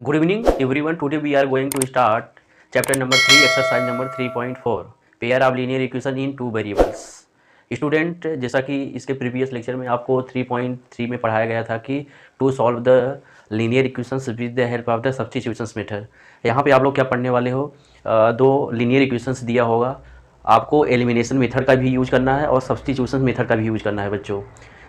Good evening everyone. Today we are going to start chapter number 3 exercise number 3.4 pair of linear equation in two variables. Student, जैसा कि इसके previous lecture में आपको 3.3 में पढ़ाया गया था कि to solve the linear equations with the help of the substitutions method. यहाँ पे आप लोग क्या पढ़ने वाले हो, दो लीनियर इक्वेशंस दिया होगा, आपको एलिमिनेशन मेथड का भी यूज करना है और सब्स्टिट्यूशन मेथड का भी यूज करना है बच्चों।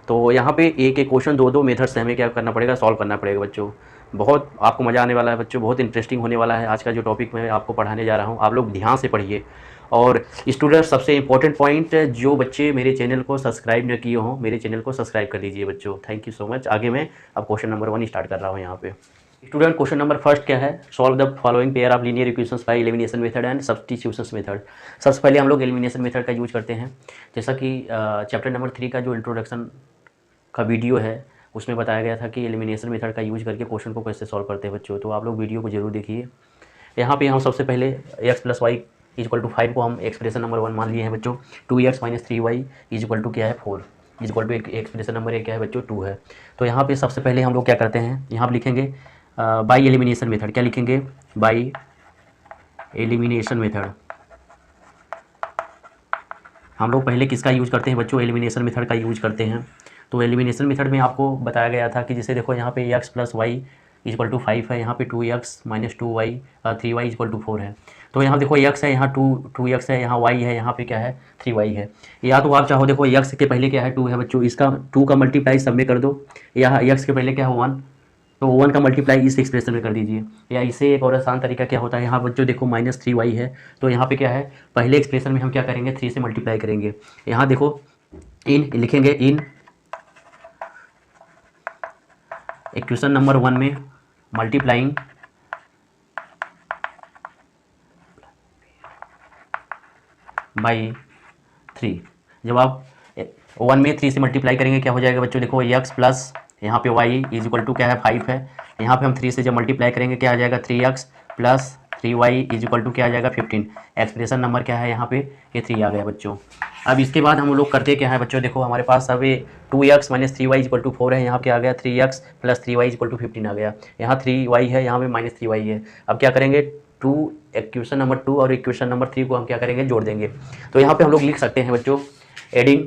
तो यहाँ पे एक एक क्वेश्चन दो मेथड से हमें क्या करना पड़ेगा, सॉल्व करना पड़ेगा बच्चों। बहुत आपको मज़ा आने वाला है बच्चों, बहुत इंटरेस्टिंग होने वाला है आज का जो टॉपिक मैं आपको पढ़ाने जा रहा हूँ। आप लोग ध्यान से पढ़िए। और स्टूडेंट, सबसे इंपॉर्टेंट पॉइंट, जो बच्चे मेरे चैनल को सब्सक्राइब न किए हों, मेरे चैनल को सब्सक्राइब कर लीजिए बच्चों। Thank you so much. आगे मैं अब क्वेश्चन नंबर 1 स्टार्ट कर रहा हूँ यहाँ पे। स्टूडेंट, क्वेश्चन नंबर फर्स्ट क्या है, solve the following pair of linear equations by elimination method and substitutions method. सबसे पहले हम लोग एलिमिनेशन मेथड का यूज करते हैं। जैसा कि चैप्टर नंबर 3 का जो इंट्रोडक्शन का वीडियो है उसमें बताया गया था कि एलिमिनेशन मेथड का यूज करके क्वेश्चन को कैसे सॉल्व करते हैं बच्चों। तो आप लोग वीडियो को जरूर देखिए। यहाँ पे हम सबसे पहले x + y = 5 को हम एक्सप्रेशन नंबर 1 मान लिए हैं बच्चों। 2x - 3y = क्या है, 4 = एक्सप्रेशन नंबर 1 क्या है बच्चों, 2 है। तो यहाँ पे सबसे पहले हम लोग क्या करते हैं, यहाँ पर लिखेंगे बाई एलिमिनेशन मेथड। क्या लिखेंगे, बाई एलिमिनेशन मेथड। हम लोग पहले किसका यूज़ करते हैं बच्चों, एलिमिनेशन मेथड का यूज़ करते हैं। तो एलिमिनेशन मेथड में आपको बताया गया था कि जैसे देखो यहाँ पे x + y = 5 है, यहाँ पे 2x - 2y 3y = 4 है। तो यहाँ देखो x है, यहाँ 2x है, यहाँ y है, यहाँ पे क्या है 3y है। या तो आप चाहो देखो x के पहले क्या है, 2 है बच्चों, इसका 2 का मल्टीप्लाई सब में कर दो। या x के पहले क्या है 1, तो 1 का मल्टीप्लाई इस एक्सप्रेशन में कर दीजिए। या इससे एक और आसान तरीका क्या होता है, यहाँ बच्चों देखो -3y है, तो यहाँ पे क्या है, पहले एक्सप्रेशन में हम क्या करेंगे, 3 से मल्टीप्लाई करेंगे। यहाँ देखो इन लिखेंगे, इन इक्वेशन नंबर 1 में मल्टीप्लाइंग बाई 3। जब आप 1 में 3 से मल्टीप्लाई करेंगे क्या हो जाएगा बच्चों, देखो x प्लस यहाँ पे y = क्या है 5 है। यहाँ पे हम 3 से जब मल्टीप्लाई करेंगे क्या आ जाएगा, 3x + 3y = क्या आ जाएगा 15। एक्सप्रेशन नंबर क्या है यहाँ पे, ये 3 आ गया बच्चों। अब इसके बाद हम लोग करते क्या है बच्चों, देखो हमारे पास अब ये 2x - 3y = 4 है, यहाँ क्या आ गया 3x + 3y = 15 आ गया। यहाँ 3y है, यहाँ पे -3y है। अब क्या करेंगे, इक्वेशन नंबर 2 और इक्वेशन नंबर 3 को हम क्या करेंगे, जोड़ देंगे। तो यहाँ पे हम लोग लिख सकते हैं बच्चों, एडिंग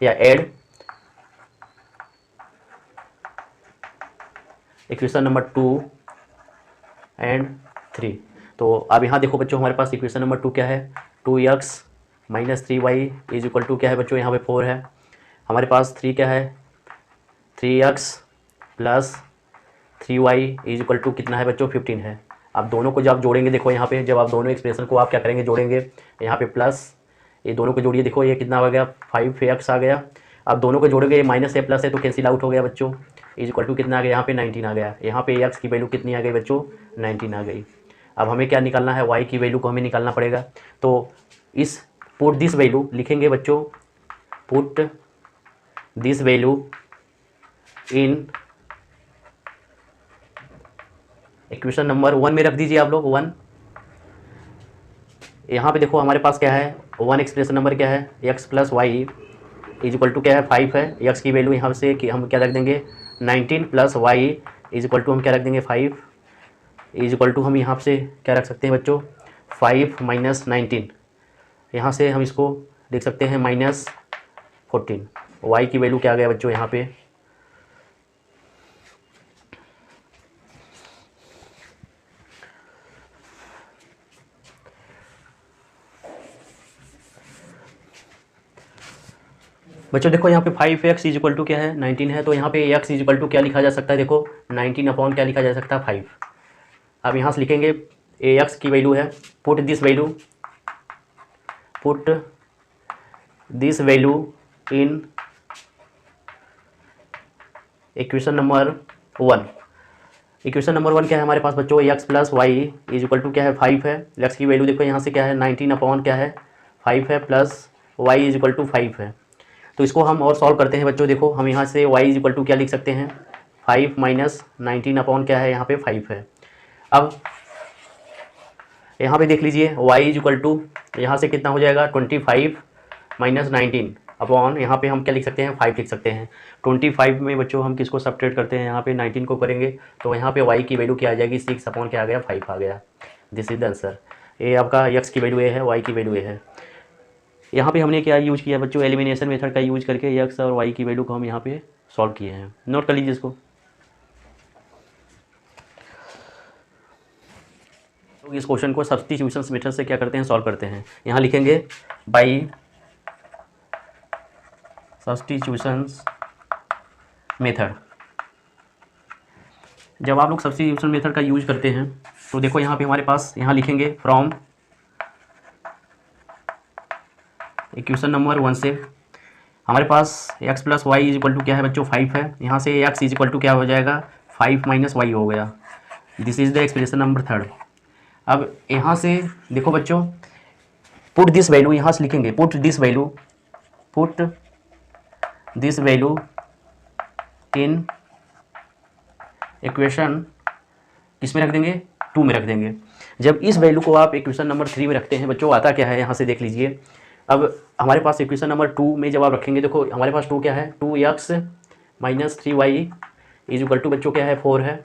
या एड इक्वेशन नंबर 2 एंड 3। तो अब यहाँ देखो बच्चों, हमारे पास इक्वेशन नंबर 2 क्या है, 2x - 3y = क्या है बच्चों, यहाँ पे 4 है। हमारे पास 3 क्या है, 3x + 3y = कितना है बच्चों, 15 है। अब दोनों को जब आप जोड़ेंगे, देखो यहाँ पे जब आप दोनों एक्सप्रेशन को आप क्या करेंगे, जोड़ेंगे, यहाँ पे प्लस, ये दोनों को जोड़िए, देखो ये कितना आ गया, 5x आ गया। अब दोनों को जोड़ेंगे, ये माइनस है प्लस है तो कैंसिल आउट हो गया बच्चों, = कितना आ गया, यहाँ पे 19 आ गया। यहाँ पे x की वैल्यू कितनी आ गई बच्चों, 19 आ गई। अब हमें क्या निकालना है, y की वैल्यू को हमें निकालना पड़ेगा। तो इस पुट दिस वैल्यू लिखेंगे बच्चों, put this value in equation number 1 में रख दीजिए आप लोग 1। यहाँ पे देखो हमारे पास क्या है, 1 एक्सप्रेशन नंबर क्या है, x + y = क्या है 5 है। x की वैल्यू यहाँ से कि हम क्या रख देंगे, 19 + y = हम क्या रख देंगे 5 = हम यहाँ से क्या रख सकते हैं बच्चों, 5 - 19। यहाँ से हम इसको देख सकते हैं -14। y की वैल्यू क्या आ गया बच्चों यहाँ पे, बच्चों देखो यहाँ पे 5x = क्या है, 19 है। तो यहाँ पे x = क्या लिखा जा सकता है, देखो 19 अपॉन क्या लिखा जा सकता है, 5। अब यहाँ से लिखेंगे x की वैल्यू है, put this value in equation number 1। Equation number 1 क्या है हमारे पास बच्चों, x + y = क्या है 5 है। x की वैल्यू देखो यहाँ से क्या है, 19 अपॉन क्या है 5 है, प्लस y = 5 है। तो इसको हम और सॉल्व करते हैं बच्चों। देखो हम यहाँ से y = क्या लिख सकते हैं, 5 - 19 अपॉन क्या है, यहाँ पे 5 है। अब यहाँ पे देख लीजिए y = यहाँ से कितना हो जाएगा, 25 - 19 अपॉन यहाँ पे हम क्या लिख सकते हैं 5 लिख सकते हैं। 25 में बच्चों हम किसको सब्ट्रैक्ट करते हैं, यहाँ पे 19 को करेंगे तो यहाँ पे y की वैल्यू क्या आ जाएगी 6 अपॉन क्या आ गया 5 आ गया। This is the answer. ये आपका x की वैल्यू a है, y की वैल्यू a है। यहाँ पे हमने क्या यूज़ किया बच्चों, एलिमिनेशन मेथड का यूज़ करके x और y की वैल्यू को हम यहाँ पे सॉल्व किए हैं। नोट कर लीजिए इसको। तो इस क्वेश्चन को सब्स्टिट्यूशन मेथड से क्या करते हैं, सॉल्व करते हैं। यहाँ लिखेंगे बाई सब्स्टिट्यूशन मेथड। जब आप लोग सब्स्टिट्यूशन मेथड का यूज करते हैं तो देखो यहाँ पे हमारे पास, यहाँ लिखेंगे फ्रॉम इक्वेशन नंबर 1 से हमारे पास x plus y is equal to क्या है बच्चों 5 है। यहाँ से x इज इक्वल टू क्या हो जाएगा 5 माइनस वाई हो गया। This is the expression number 3। अब यहाँ से देखो बच्चों, पुट दिस वैल्यू, यहाँ से लिखेंगे put this value in equation किस में रख देंगे 2 में रख देंगे। जब इस वैल्यू को आप इक्वेशन नंबर 3 में रखते हैं बच्चों, आता क्या है यहाँ से देख लीजिए। अब हमारे पास इक्वेशन नंबर 2 में जब आप रखेंगे, देखो हमारे पास 2 क्या है 2x minus 3y is equal to बच्चों क्या है 4 है।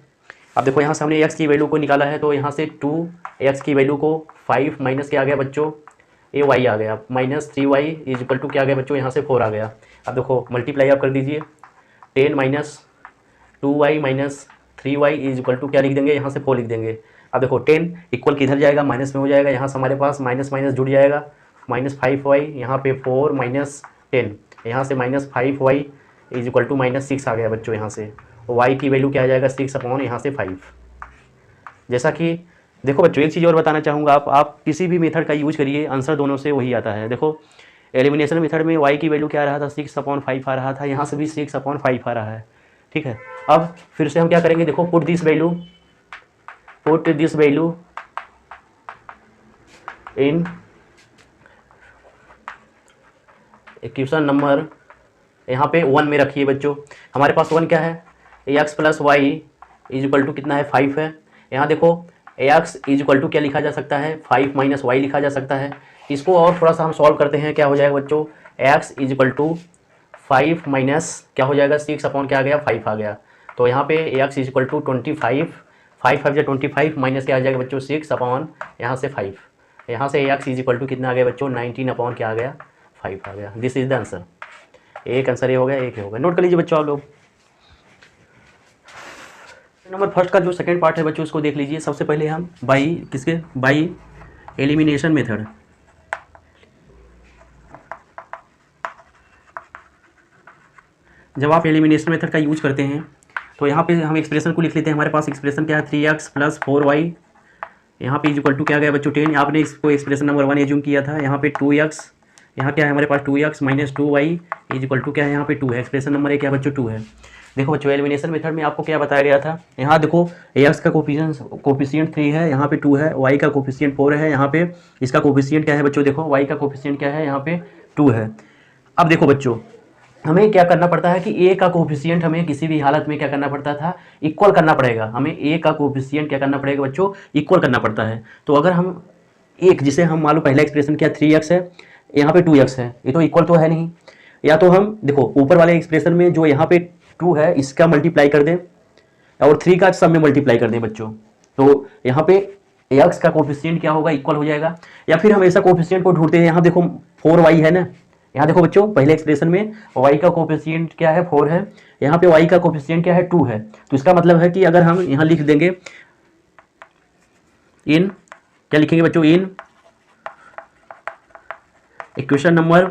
अब देखो यहाँ से हमने x की वैल्यू को निकाला है तो यहाँ से 2x की वैल्यू को 5 माइनस क्या आ गया बच्चों ay आ गया, minus 3y is equal to क्या आ गया बच्चों यहाँ से 4 आ गया। अब देखो मल्टीप्लाई आप कर दीजिए, 10 minus 2y minus 3y is equal to क्या लिख देंगे यहाँ से 4 लिख देंगे। अब देखो 10 इक्वल किधर जाएगा माइनस में हो जाएगा, यहाँ से हमारे पास माइनस माइनस जुड़ जाएगा, माइनस 5y यहाँ पे 4 माइनस 10, यहाँ से minus 5y is equal to minus 6 आ गया बच्चों यहाँ से। y की वैल्यू क्या आ जाएगा 6 अपॉन यहाँ से 5। जैसा कि देखो बच्चों एक चीज़ और बताना चाहूँगा, आप किसी भी मेथड का यूज करिए, आंसर दोनों से वही आता है। देखो एलिमिनेशन मेथड में y की वैल्यू क्या आ रहा था 6 अपॉन 5 आ रहा था, यहाँ से भी 6 अपॉन 5 आ रहा है, ठीक है। अब फिर से हम क्या करेंगे, देखो put this value in equation number यहाँ पे 1 में रखिए बच्चों। हमारे पास 1 क्या है x plus y is equal to कितना है 5 है। यहाँ देखो x इज इक्वल टू क्या लिखा जा सकता है 5 माइनस वाई लिखा जा सकता है। इसको और थोड़ा सा हम सॉल्व करते हैं, क्या हो जाएगा बच्चों x is equal to 5 minus क्या हो जाएगा 6 अपॉन क्या आ गया 5 आ गया। तो यहाँ पे x इज इक्वल टू 25, 5 5 या 25 माइनस क्या आ जाएगा बच्चों 6 अपॉन यहाँ से 5, यहाँ से x इज इक्वल टू कितना आ गया बच्चों 19 अपॉन क्या आ गया 5 आ गया। This is the answer. एक आंसर ये हो गया, एक ये हो गया। नोट कर लीजिए बच्चों आप लोग। नंबर फर्स्ट का जो सेकंड पार्ट है बच्चों उसको देख लीजिए। सबसे पहले हम बाई एलिमिनेशन मेथड, जब आप एलिमिनेशन मेथड का यूज करते हैं तो यहाँ पे हम एक्सप्रेशन को लिख लेते हैं। हमारे पास एक्सप्रेशन क्या है 3x प्लस 4y, यहाँ पे इज इक्वल टू क्या गया बच्चों 10। आपने इसको एक्सप्रेशन नंबर 1 एज्यूम किया था। यहाँ पे 2x, यहाँ क्या है हमारे पास 2x minus 2y is equal to क्या है यहाँ पे 2 है। एक्सप्रेशन नंबर 1 क्या बच्चों 2 है। देखो बच्चों एलिमिनेशन मेथड में आपको क्या बताया गया था, यहाँ देखो x का कोफिशिएंट 3 है, यहाँ पे 2 है, y का कोफिशिएंट 4 है, यहाँ पे इसका कोफिशिएंट क्या है बच्चों देखो y का कोफिशिएंट क्या है यहाँ पे 2 है। अब देखो बच्चों हमें क्या करना पड़ता है कि a का कोफिशिएंट हमें किसी भी हालत में क्या करना पड़ता था इक्वल करना पड़ेगा। हमें a का कोफिशिएंट क्या करना पड़ेगा बच्चों इक्वल करना पड़ता है। तो अगर हम एक जिसे हम मान लो पहला एक्सप्रेशन क्या 3x है, यहाँ पे 2x है, ये तो इक्वल तो है नहीं। या तो हम देखो ऊपर वाले एक्सप्रेशन में जो यहाँ पे 2 है इसका मल्टीप्लाई कर दें और 3 का सब में मल्टीप्लाई कर दें बच्चों, तो यहाँ पे x का कोफिशिएंट क्या होगा इक्वल हो जाएगा। या फिर हम ऐसा कोफिशिएंट को ढूंढते हैं, यहाँ देखो 4y है ना, यहाँ देखो बच्चों पहले एक्सप्रेशन में y का कोफिशिएंट क्या है 4 है, यहाँ पे y का कोफिशिएंट क्या है 2 है। तो इसका मतलब है कि अगर हम यहाँ लिख देंगे इन, क्या लिखेंगे बच्चों इन इक्वेशन नंबर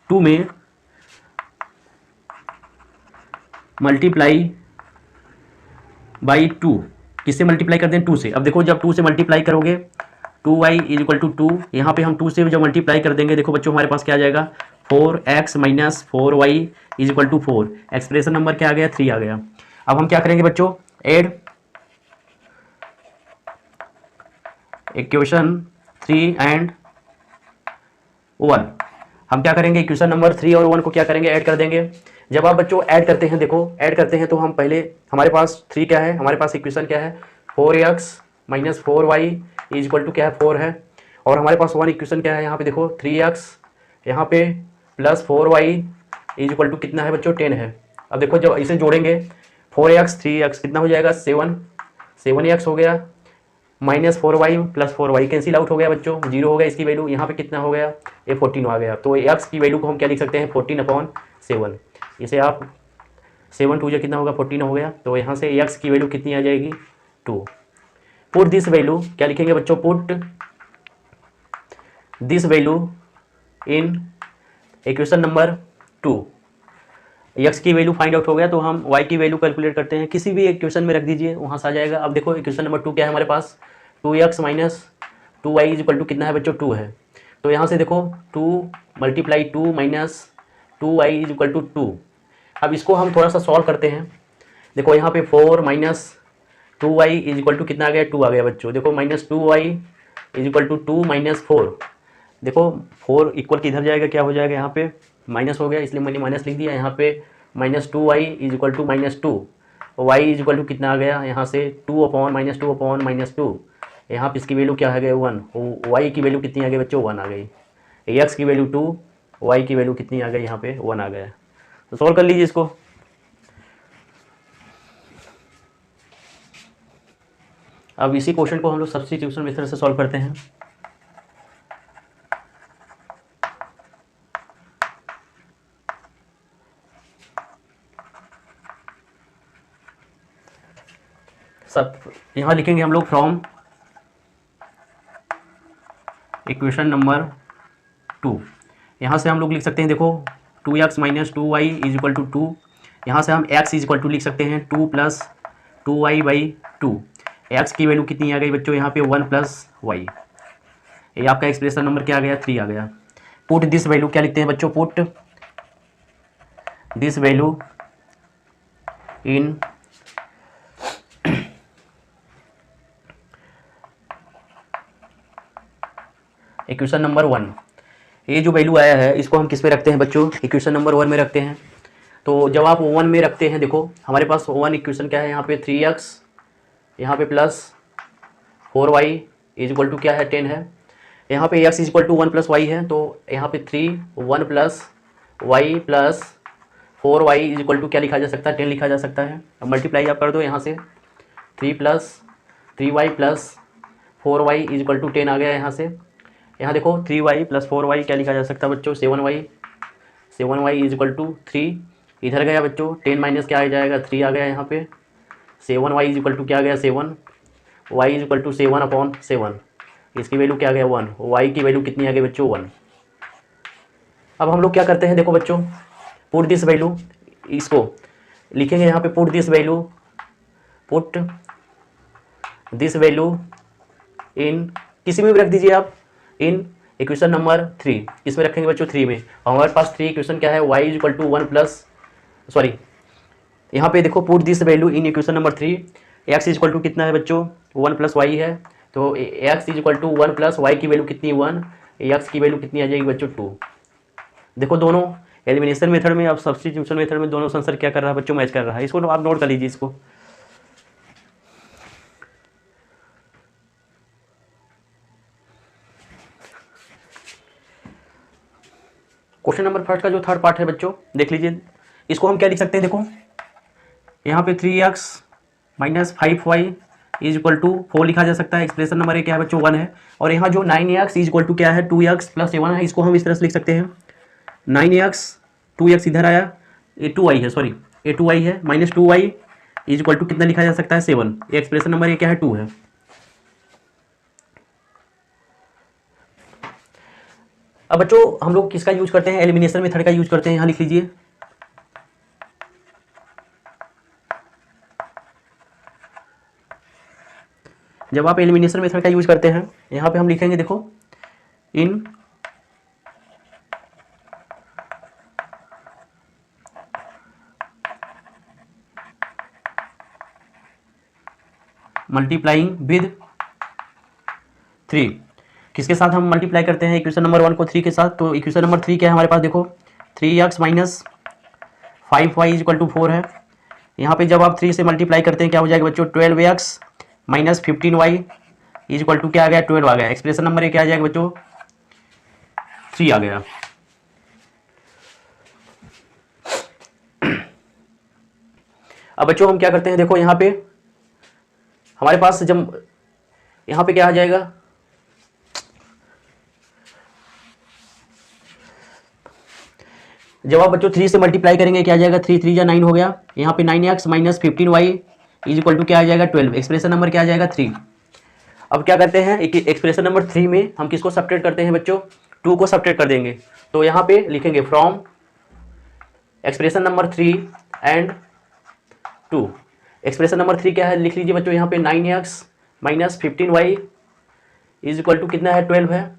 2 में मल्टीप्लाई बाई 2, किससे मल्टीप्लाई कर दें 2 से। अब देखो जब 2 से मल्टीप्लाई करोगे 2y इज इक्वल टू 2, यहाँ पे हम 2 से जब मल्टीप्लाई कर देंगे देखो बच्चों हमारे पास क्या आ जाएगा 4x minus 4y is equal to 4। Expression number क्या आ गया 3 आ गया। अब हम क्या करेंगे बच्चों एड इक्वेशन 3 एंड 1। हम क्या करेंगे इक्वेशन नंबर 3 और 1 को क्या करेंगे ऐड कर देंगे। जब आप बच्चों ऐड करते हैं, देखो ऐड करते हैं तो हम पहले हमारे पास 3 क्या है, हमारे पास इक्वेशन क्या है 4x minus 4y is equal to क्या है 4 है, और हमारे पास 1 इक्वेशन क्या है यहाँ पे देखो 3x, यहाँ पे plus 4y is equal to कितना है बच्चों 10 है। अब देखो जब इसे जोड़ेंगे 4x 3x कितना हो जाएगा 7x हो गया, minus 4y plus 4y cancel out हो गया बच्चों, 0 हो गया इसकी वैल्यू। यहाँ पे कितना हो गया ये 14 आ गया। तो x की वैल्यू को हम क्या लिख सकते हैं 14/7। इसे आप 7 2 कितना होगा 14 हो गया। तो यहाँ से x की वैल्यू कितनी आ जाएगी 2। पुट दिस वैल्यू क्या लिखेंगे बच्चों, put this value in equation number 2। x की वैल्यू फाइंड आउट हो गया तो हम y की वैल्यू कैलकुलेट करते हैं, किसी भी इक्वेशन में रख दीजिए वहाँ से आ जाएगा। अब देखो इक्वेशन नंबर 2 क्या है हमारे पास, 2x minus 2y is equal to कितना है बच्चों 2 है। तो यहाँ से देखो 2 multiply 2 minus 2y is equal to 2। अब इसको हम थोड़ा सा सॉल्व करते हैं। देखो यहाँ पे 4 minus 2y is equal to कितना आ गया 2 आ गया बच्चों। देखो minus 2y is equal to 2 minus 4। देखो 4 इक्वल किधर जाएगा, क्या हो जाएगा यहाँ पे माइनस हो गया, इसलिए मैंने माइनस लिख दिया। यहाँ पे minus 2y is equal to minus 2, y is equal to कितना आ गया यहाँ से 2 अपॉन माइनस 2। यहाँ पे इसकी वैल्यू क्या आ गया 1, y की वैल्यू कितनी आ गई बच्चों 1 आ गई। x की वैल्यू 2, y की वैल्यू कितनी आ गई यहाँ पे 1 आ गया। तो सॉल्व कर लीजिए इसको। अब इसी क्वेश्चन को हम लोग सब्स्टिट्यूशन मेथड से सॉल्व करते हैं। सब यहाँ लिखेंगे हम लोग फ्रॉम इक्वेशन नंबर 2। यहाँ से हम लोग लिख सकते हैं देखो 2x minus 2y is equal to 2। यहाँ से हम x इज इक्वल टू लिख सकते हैं 2 प्लस 2y/2। x की वैल्यू कितनी आ गई बच्चों यहाँ पे 1 प्लस y। ये आपका एक्सप्रेशन नंबर क्या आ गया 3 आ गया। पुट दिस वैल्यू क्या लिखते हैं बच्चों, put this value in equation number 1। ये जो वैल्यू आया है इसको हम किस में रखते हैं बच्चों, इक्वेशन नंबर 1 में रखते हैं। तो जब आप 1 में रखते हैं देखो हमारे पास 1 इक्वेशन क्या है यहाँ पे 3x, यहाँ पे plus 4y is equal to क्या है 10 है। यहाँ पे x is equal to 1 plus y है, तो यहाँ पे 1 plus y plus 4y is equal to क्या लिखा जा सकता है 10 लिखा जा सकता है। अब मल्टीप्लाई आप कर दो यहाँ से 3 plus 3y plus 4y is equal to 10 आ गया यहाँ से। यहाँ देखो 3y प्लस 4y क्या लिखा जा सकता है बच्चों 7y इज इक्वल टू 3। इधर गया बच्चों 10 माइनस क्या आ जाएगा 3 आ गया यहाँ पे। 7y इज इक्वल टू क्या आ गया 7, y इज इक्वल टू 7/7। इसकी वैल्यू क्या आ गया 1, y की वैल्यू कितनी आ गई बच्चों 1। अब हम लोग क्या करते हैं देखो बच्चों, पुट दिस वैल्यू, इसको लिखेंगे यहाँ पे पुट दिस वैल्यू इन किसी में भी रख दीजिए आप, इन इक्वेशन नंबर 3। इसमें रखेंगे बच्चों 3 में। और हमारे पास 3 इक्वेशन क्या है y is equal to 1 plus sorry यहाँ पे देखो put this value in equation number 3। x is equal to कितना है बच्चों 1 प्लस y है, तो x is equal to 1 plus y की वैल्यू कितनी 1, x की वैल्यू कितनी आ जाएगी बच्चों 2। देखो दोनों एलिमिनेशन मेथड में, अब सब्स्टिट्यूशन मेथड में दोनों आंसर क्या कर रहा है बच्चों मैच कर रहा है। इसको आप नोट कर लीजिए इसको। क्वेश्चन नंबर फर्स्ट का जो थर्ड पार्ट है बच्चों देख लीजिए। इसको हम क्या लिख सकते हैं देखो यहाँ पे 3x minus 5y is equal to 4 लिखा जा सकता है। एक्सप्रेशन नंबर क्या है बच्चों 1 है। और यहाँ जो 9x इज इक्वल टू क्या है 2x प्लस 7 है, इसको हम इस तरह से लिख सकते हैं 9x 2x इधर आया, ये 2y है, सॉरी ये 2y है, minus 2y is equal to कितना लिखा जा सकता है 7। ये एक्सप्रेशन नंबर ये क्या है 2 है। अब बच्चों हम लोग किसका यूज करते हैं, एलिमिनेशन मेथड का यूज करते हैं। यहाँ लिख लीजिए जब आप एलिमिनेशन मेथड का यूज करते हैं यहाँ पे हम लिखेंगे देखो इन मल्टीप्लाइंग विद 3। किसके साथ हम मल्टीप्लाई करते हैं इक्वेशन नंबर 1 को 3 के साथ। तो इक्वेशन नंबर 3 क्या है हमारे पास देखो 3x minus 5y is equal to 4 है। यहाँ पे जब आप 3 से मल्टीप्लाई करते हैं क्या हो जाएगा बच्चों 12x minus 15y is equal to क्या आ गया 12 आ गया। एक्सप्रेशन नंबर ये क्या आ जाएगा बच्चों 3 आ गया। अब बच्चों हम क्या करते हैं, देखो यहाँ पे हमारे पास जब यहाँ पे क्या आ जाएगा, जब आप बच्चों 3 से मल्टीप्लाई करेंगे क्या आ जाएगा, 3 3 या 9 हो गया। यहाँ पे 9x minus 15y is equal to क्या आ जाएगा 12। एक्सप्रेशन नंबर क्या आ जाएगा 3। अब क्या करते हैं, एक एक्सप्रेशन नंबर 3 में हम किसको सब्ट्रैक्ट करते हैं बच्चों, 2 को सब्ट्रैक्ट कर देंगे। तो यहाँ पे लिखेंगे from expression number 3 and 2। Expression number 3 क्या है, लिख लीजिए बच्चों यहाँ पे 9x minus 15y is equal to कितना है 12 है।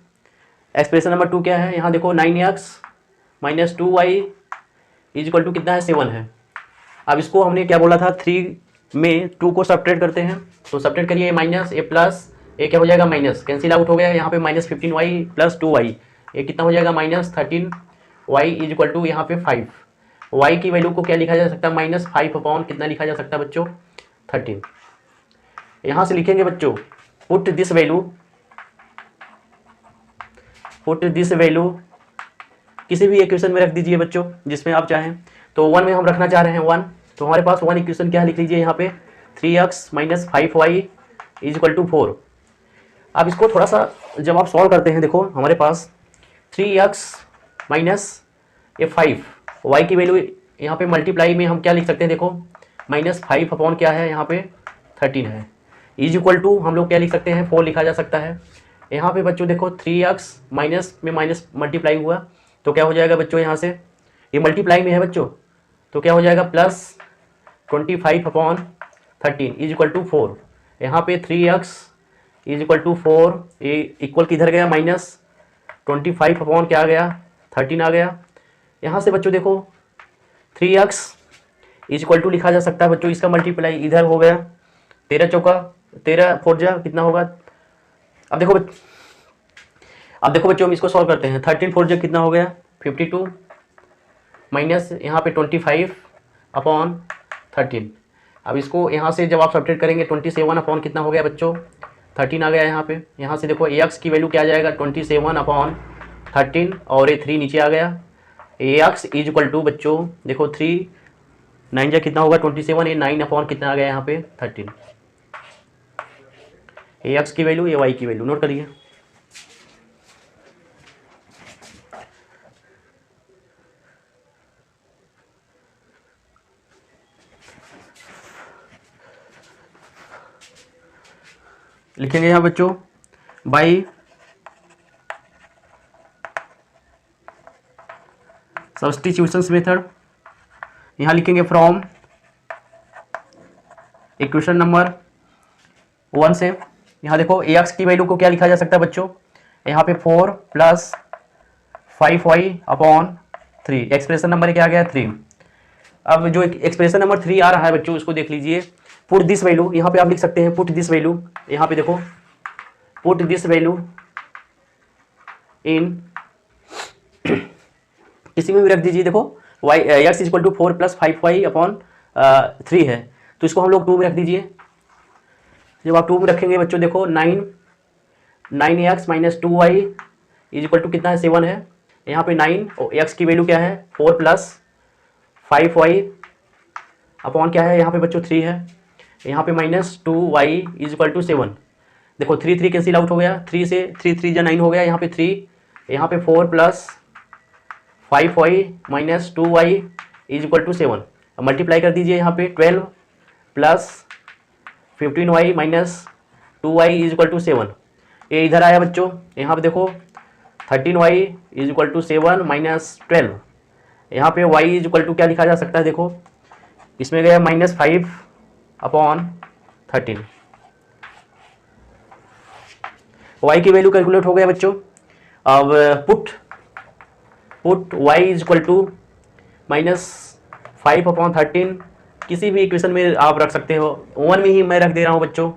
एक्सप्रेशन नंबर 2 क्या है, यहाँ देखो 9x minus 2y is equal to कितना है 7 है। अब इसको हमने क्या बोला था, 3 में 2 को सब्ट्रैक्ट करते हैं, तो सब्ट्रैक्ट करिए माइनस ए प्लस ए क्या हो जाएगा माइनस, कैंसिल आउट हो गया। यहाँ पे माइनस 15y प्लस 2y ये कितना हो जाएगा minus 13y is equal to यहाँ पे 5। y की वैल्यू को क्या लिखा जा सकता है, माइनस 5 अपॉन कितना लिखा जा सकता है बच्चों 13। यहाँ से लिखेंगे बच्चों पुट दिस वैल्यू किसी भी इक्वेशन में रख दीजिए बच्चों जिसमें आप चाहें। तो 1 में हम रखना चाह रहे हैं 1, तो हमारे पास 1 इक्वेशन क्या है लिख लीजिए यहाँ पे 3x minus 5y is equal to 4। अब इसको थोड़ा सा जब आप सॉल्व करते हैं, देखो हमारे पास 3x माइनस ये 5y की वैल्यू यहाँ पे मल्टीप्लाई में हम क्या लिख सकते हैं, देखो माइनस 5 अपॉन क्या है यहाँ पे 13 है इज इक्वल टू हम लोग क्या लिख सकते हैं 4 लिखा जा सकता है। यहाँ पे बच्चों देखो 3x माइनस में माइनस मल्टीप्लाई हुआ तो क्या हो जाएगा बच्चों, यहाँ से ये मल्टीप्लाई में है बच्चों तो क्या हो जाएगा plus 25 upon 13 is equal to 4। यहाँ पे 3x इज इक्वल टू 4, ये इक्वल किधर गया माइनस 25 अपॉन क्या आ गया 13 आ गया। यहाँ से बच्चों देखो 3x इज इक्वल टू लिखा जा सकता है बच्चों, इसका मल्टीप्लाई इधर हो गया 13 चौका 13 4 जा कितना होगा। अब देखो बच्चों हम इसको सॉल्व करते हैं। 13 4 जा कितना हो गया 52 माइनस यहाँ पे 25 अपॉन 13। अब इसको यहाँ से जब आप सब्ट्रैक्ट करेंगे 27 अपॉन कितना हो गया बच्चों 13 आ गया यहाँ पे। यहाँ से देखो एक्स की वैल्यू क्या आ जाएगा 27 अपॉन 13 और ये 3 नीचे आ गया। एक्स इज इक्वल टू बच्चों देखो 3 9 जा कितना होगा 27, ये 9 अपॉन कितना आ गया यहाँ पे 13। ए एक्स की वैल्यू ये वाई की वैल्यू नोट करिए। लिखेंगे यहाँ बच्चों बाई सब्स्टिट्यूशंस मेथड, यहाँ लिखेंगे फ्रॉम इक्वेशन नंबर 1 से। यहाँ देखो ए एक्स की वैल्यू को क्या लिखा जा सकता है बच्चों, यहाँ पे 4 plus 5y upon 3। Expression number क्या आ गया 3। अब जो एक्सप्रेशन नंबर 3 आ रहा है बच्चों उसको देख लीजिए। पुट दिस वैल्यू यहाँ पे आप लिख सकते हैं पुट दिस वैल्यू, यहाँ पे देखो पुट दिस वैल्यू इन किसी में भी रख दीजिए। देखो y x is equal to 4 plus 5y upon 3 है तो इसको हम लोग 2 में रख दीजिए। जब आप 2 में रखेंगे बच्चों देखो 9x minus 2y is equal to कितना है 7 है। यहाँ पे 9 और x की वैल्यू क्या है 4 प्लस 5y अपॉन क्या है यहाँ पे बच्चों 3 है। यहाँ पे minus 2y is equal to 7। देखो 3 3 कैंसिल आउट हो गया, 3 से 3 3 जा 9 हो गया। यहाँ पे 3 यहाँ पे 4 plus 5y minus 2y is equal to 7। Multiply कर दीजिए यहाँ पे 12 plus 15y minus 2y is equal to 7। ये इधर आया बच्चों, यहाँ पे देखो 13y is equal to 7 minus 12। यहाँ पे y इज इक्वल टू क्या लिखा जा सकता है, देखो इसमें गया माइनस 5 अपॉन 13। y की वैल्यू कैलकुलेट हो गया बच्चों। अब put y is equal to minus 5 upon 13 किसी भी इक्वेशन में आप रख सकते हो। 1 में ही मैं रख दे रहा हूँ बच्चों,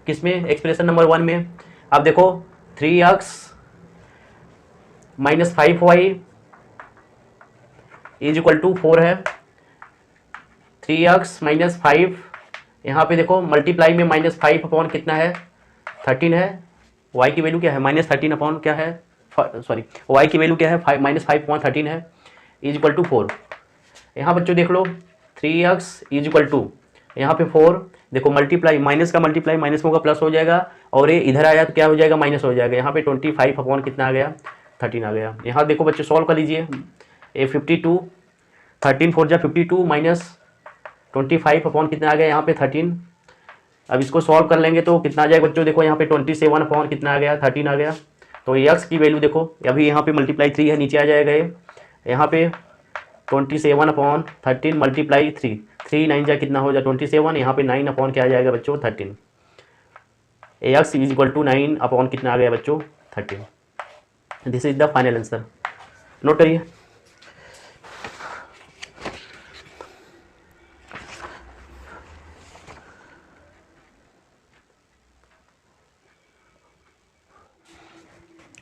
किसमें एक्सप्रेशन नंबर 1 में। अब देखो 3x minus 5y is equal to 4 है। 3x माइनस 5 यहाँ पे देखो मल्टीप्लाई में माइनस 5 अपॉन कितना है 13 है। y की वैल्यू क्या है माइनस 13 अपॉन क्या है सॉरी y की वैल्यू क्या है माइनस 5 अपॉन 13 है इज इक्वल टू 4। यहाँ बच्चों देख लो 3x इज इक्वल टू यहाँ पे 4, देखो मल्टीप्लाई, माइनस का मल्टीप्लाई माइनस में होगा प्लस हो जाएगा, और ये इधर आया तो क्या हो जाएगा, माइनस हो जाएगा। यहाँ पे 25 अपॉन कितना आ गया, 13 आ गया। यहाँ देखो बच्चे सॉल्व कर लीजिए, ये 52, 13 4 जा 52 माइनस 25 अपॉन कितना आ गया यहाँ पे 13। अब इसको सॉल्व कर लेंगे तो कितना आ जाएगा बच्चों, देखो यहाँ पे 27 अपॉन कितना आ गया, 13 आ गया। तो एक्स की वैल्यू देखो, अभी यहाँ पे मल्टीप्लाई 3 है, नीचे आ जाएगा ये, यहाँ पे 27 अपॉन 13 मल्टीप्लाई 3, 3 9 जा कितना हो जाए 27, यहाँ पे 9 अपॉन क्या आ जाएगा बच्चों 13। X is equal to 9 upon कितना आ गया बच्चों 13। This is the final answer, note करिए।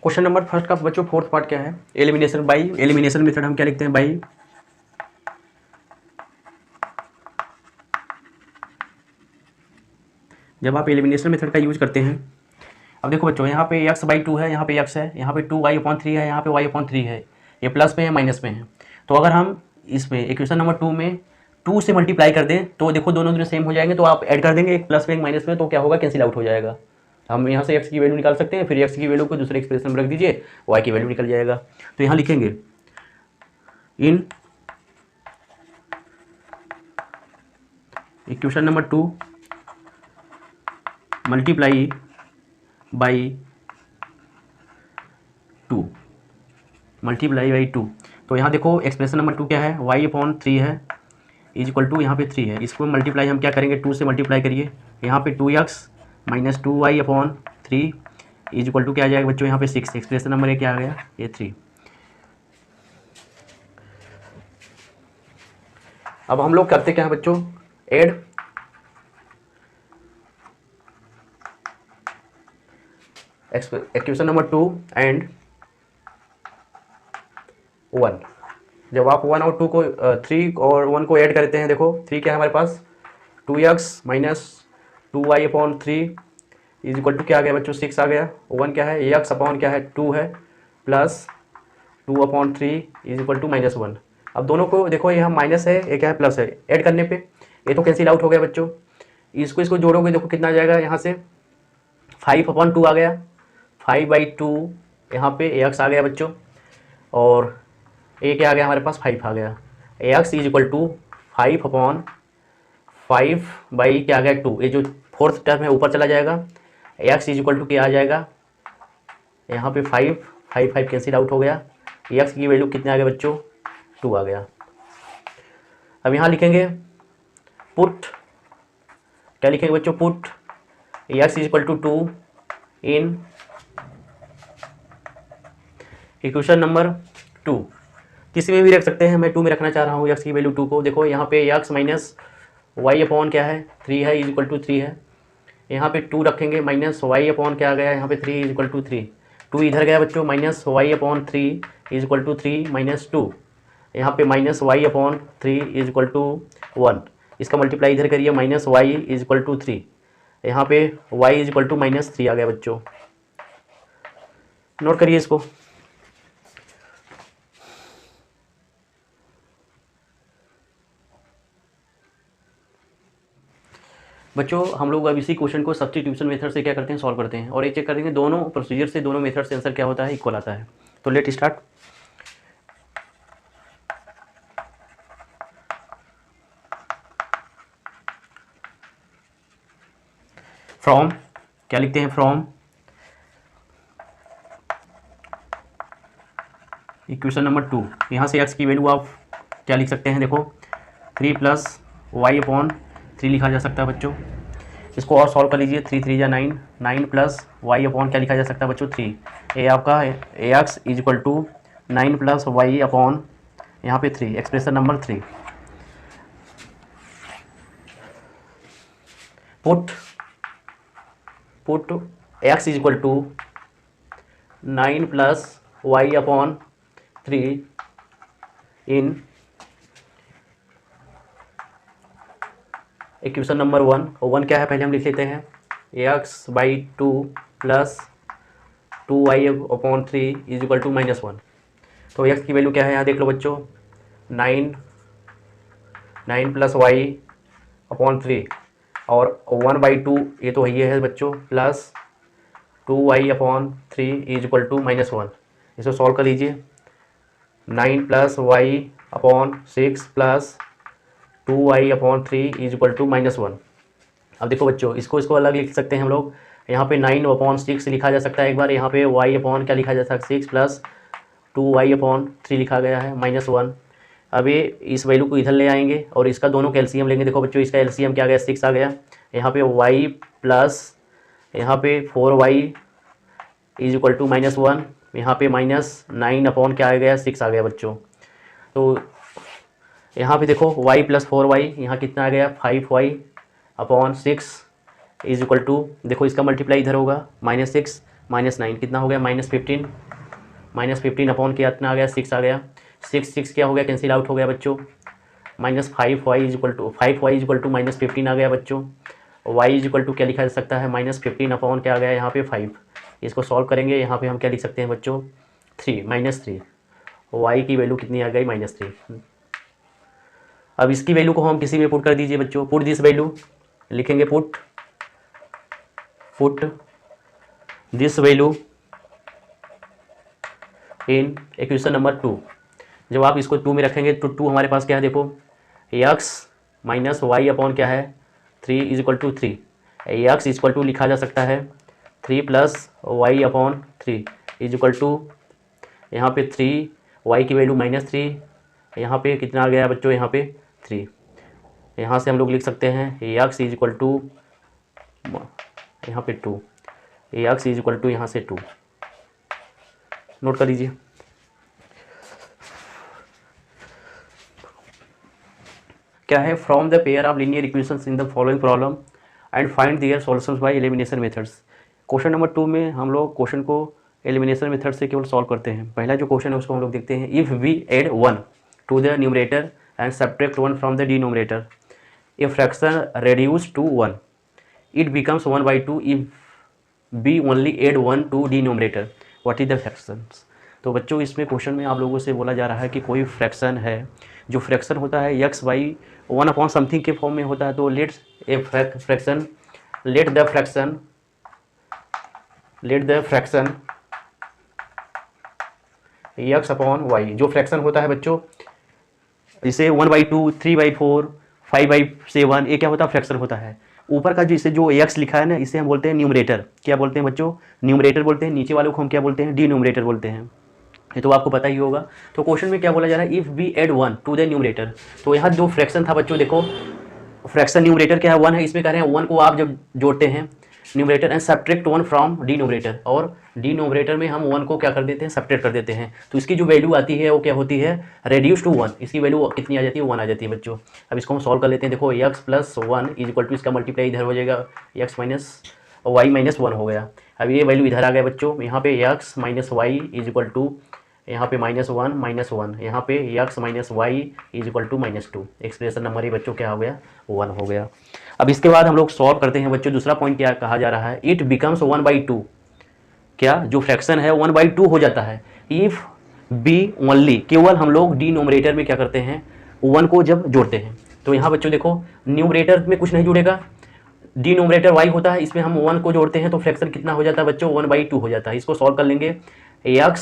क्वेश्चन नंबर फर्स्ट का बच्चों फोर्थ पार्ट क्या है, एलिमिनेशन बाई, एलिमिनेशन मेथड हम क्या लिखते हैं, बाई जब आप एलिमिनेशन मेथड का यूज करते हैं। अब देखो बच्चों, यहाँ पे x/2 है, यहाँ पे x है, यहाँ पे 2y/3 है, यहाँ पे y/3 है, ये प्लस में है माइनस में है। तो अगर हम इसमें इक्वेशन नंबर 2 में 2 से मल्टीप्लाई कर दें तो देखो दोनों सेम हो जाएंगे, तो आप ऐड कर देंगे एक प्लस में एक माइनस में, तो क्या होगा, कैंसिल आउट हो जाएगा। हम यहाँ से x की वैल्यू निकाल सकते हैं, फिर x की वैल्यू को दूसरे एक्सप्रेशन में रख दीजिए, y की वैल्यू निकल जाएगा। तो यहाँ लिखेंगे इन equation number 2 multiply by 2, multiply by 2। तो यहाँ देखो एक्सप्रेशन नंबर 2 क्या है, y/3 है इज इक्वल टू यहाँ पे 3 है, इसको मल्टीप्लाई हम क्या करेंगे, 2 से मल्टीप्लाई करिए, यहाँ पे 2x minus 2y/3 is equal to क्या आ जाएगा बच्चों, यहाँ पे 6, एक्सप्रेशन नंबर ये क्या आ गया, ये 3। अब हम लोग करते क्या है बच्चों, ऐड इक्वेशन नंबर 2 एंड 1। जब आप 1 और 2 को 3 और 1 को ऐड करते हैं, देखो 3 क्या है हमारे पास, 2x minus 2y/3 is equal to क्या आ गया बच्चों, 6 आ गया। 1 क्या है, x अपॉन क्या है 2 है, प्लस 2/3 इज इक्वल टू -1। अब दोनों को देखो, यहाँ माइनस है, ये क्या है प्लस है, ऐड करने पे ये तो कैंसिल आउट हो गया बच्चों। इसको जोड़ोगे देखो कितना आ जाएगा, यहाँ से 5/2 आ गया, 5/2 यहाँ पे x आ गया बच्चों, और ए क्या आ गया हमारे पास, 5 आ गया। X is equal to 5/5 by क्या आ गया 2, ये जो फोर्थ टर्म है ऊपर चला जाएगा, एक्स इज इक्वल टू क्या आ जाएगा, यहाँ पे 5 कैंसिल आउट हो गया, एक्स की वैल्यू कितने आ गया बच्चों, 2 आ गया। अब यहाँ लिखेंगे पुट, क्या लिखेंगे बच्चों, put x is equal to 2 in equation number 2। किसी में भी रख सकते हैं, मैं 2 में रखना चाह रहा हूँ एक्स की वैल्यू 2 को। देखो यहाँ पे एक्स माइनस y/, क्या है 3 है इज इक्वल टू 3 है, यहाँ पे 2 रखेंगे, माइनस y/, क्या आ गया यहाँ पे 3 इज इक्वल टू 3, 2 इधर गया बच्चों, minus y/3 is equal to 3 minus 2, यहाँ पे minus y/3 is equal to 1, इसका मल्टीप्लाई इधर करिए, minus y is equal to 3, यहाँ पे y इज इक्वल टू -3 आ गया बच्चों। नोट करिए इसको। बच्चों हम लोग अब इसी क्वेश्चन को सब्स्टिट्यूशन मेथड से क्या करते हैं, सॉल्व करते हैं, और ये चेक करेंगे दोनों प्रोसीजर से, दोनों मेथड से आंसर क्या होता है, इक्वल आता है। तो लेट स्टार्ट। फ्रॉम क्या लिखते हैं, फ्रॉम इक्वेशन नंबर 2, यहाँ से x की वैल्यू आप क्या लिख सकते हैं, देखो 3 + y/3 लिखा जा सकता है बच्चों। इसको और सॉल्व कर लीजिए, 3 3 जा 9, 9 + y/, क्या लिखा जा सकता है बच्चों 3। ये आपका x is equal to 9 + y/, यहाँ पे 3, expression number 3। Put x is equal to 9 + y/3 in equation number 1 क्या है पहले हम लिख लेते हैं, x/2 + 2y/3 is equal to -1। तो x की वैल्यू क्या है यहाँ देख लो बच्चों, 9 + y अपॉन 3 और 1/2 ये तो ये है बच्चों, plus 2y upon 3 is equal to -1। इसको सॉल्व कर लीजिए। 9 + y upon 6 plus 2y upon 3 is equal to -1। अब देखो बच्चों, इसको अलग लिख सकते हैं हम लोग। यहाँ पे 9/6 लिखा जा सकता है एक बार, यहाँ पे y अपॉन क्या लिखा जा सकता है 6 प्लस 2y अपॉन 3 लिखा गया है -1। अब ये इस वैल्यू को इधर ले आएंगे और इसका दोनों का एलसीएम लेंगे। देखो बच्चों, इसका एलसीएम क्या आ गया 6 आ गया। यहाँ पे y प्लस यहाँ पे 4y इज इक्वल टू -1, यहाँ पे -9 अपॉन क्या आ गया 6 आ गया बच्चों। तो यहाँ पे देखो y + 4y यहाँ कितना आ गया 5y upon 6 is equal to, देखो इसका मल्टीप्लाई इधर होगा -6 -9 कितना हो गया -15 अपॉन कितना आ गया 6 आ गया। 6 क्या हो गया कैंसिल आउट हो गया बच्चों। -5y इज इक्वल टू -15 आ गया बच्चों। y इज इक्वल टू क्या लिखा जा सकता है -15 अपॉन क्या आ गया यहाँ पे 5। इसको सॉल्व करेंगे, यहाँ पे हम क्या लिख सकते हैं बच्चों 3 y की वैल्यू कितनी आ गई -3। अब इसकी वैल्यू को हम किसी में पुट कर दीजिए बच्चों। पुट दिस वैल्यू लिखेंगे, put this value in equation number 2। जब आप इसको 2 में रखेंगे तो 2 हमारे पास क्या है देखो, x माइनस वाई अपॉन क्या है 3 is equal to 3। x is equal to लिखा जा सकता है 3 + y upon 3 is equal to, यहाँ पे 3 y की वैल्यू -3, यहाँ पे कितना आ गया बच्चों यहाँ पे 3। यहाँ से हम लोग लिख सकते हैं x इज इक्वल टू यहाँ पे 2, x इज इक्वल टू यहाँ से 2। नोट कर लीजिए। क्या है, from the pair of linear equations in the following problem and find their solutions by elimination methods. Question number 2 में हम लोग क्वेश्चन को एलिमिनेशन मेथड से केवल सॉल्व करते हैं। पहला जो क्वेश्चन है उसको हम लोग देखते हैं। If we add 1 to the numerator and subtract 1 from the denominator, a fraction reduce to 1, it becomes 1/2 if be only add 1 to denominator, what is the fractions. तो बच्चों इसमें क्वेश्चन में आप लोगों से बोला जा रहा है कि कोई फ्रैक्शन है, जो फ्रैक्शन होता है x बाई 1 अपॉन समथिंग के फॉर्म में होता है। तो let the fraction x upon y, जो फ्रैक्शन होता है बच्चों, इसे 1/2, 3/4, 5/7, ये क्या होता है फ्रैक्शन होता है। ऊपर का जिसे जो x लिखा है ना, इसे हम बोलते हैं न्यूमरेटर। क्या बोलते हैं बच्चों, न्यूमरेटर बोलते हैं। नीचे वालों को हम क्या बोलते हैं, डिनोमिनेटर बोलते हैं। ये तो आपको पता ही होगा। तो क्वेश्चन में क्या बोला जा रहा है, if we add 1 to the numerator. तो यहाँ जो फ्रैक्शन था बच्चों, देखो फ्रैक्शन न्यूमरेटर क्या है 1 है। इसमें कह रहे हैं 1 को आप जब जोड़ते हैं numerator and subtract 1 from denominator, और डिनोमिनेटर में हम 1 को क्या कर देते हैं सब्ट्रैक्ट कर देते हैं। तो इसकी जो वैल्यू आती है वो क्या होती है, रेड्यूस टू 1। इसकी वैल्यू कितनी आ जाती है 1 आ जाती है बच्चों। अब इसको हम सॉल्व कर लेते हैं। देखो x + 1 इज इक्वल टू, इसका मल्टीप्लाई इधर हो जाएगा x माइनस वाई -1 हो गया। अब ये वैल्यू इधर आ गया बच्चों। यहाँ पे x - y is equal to, यहाँ पे -1, यहाँ पे x - y is equal to -2। Expression number ही बच्चों क्या हो गया 1 हो गया। अब इसके बाद हम लोग सॉल्व करते हैं बच्चों। दूसरा पॉइंट क्या कहा जा रहा है, इट बिकम्स 1/2। क्या, जो फ्रैक्शन है 1/2 हो जाता है इफ़ बी ओनली, केवल हम लोग डिनोमिनेटर में क्या करते हैं 1 को जब जोड़ते हैं। तो यहाँ बच्चों देखो न्यूमरेटर में कुछ नहीं जुड़ेगा, डिनोमिनेटर y होता है, इसमें हम 1 को जोड़ते हैं तो फ्रैक्शन कितना हो जाता है बच्चों 1/2 हो जाता है। इसको सॉल्व कर लेंगे। x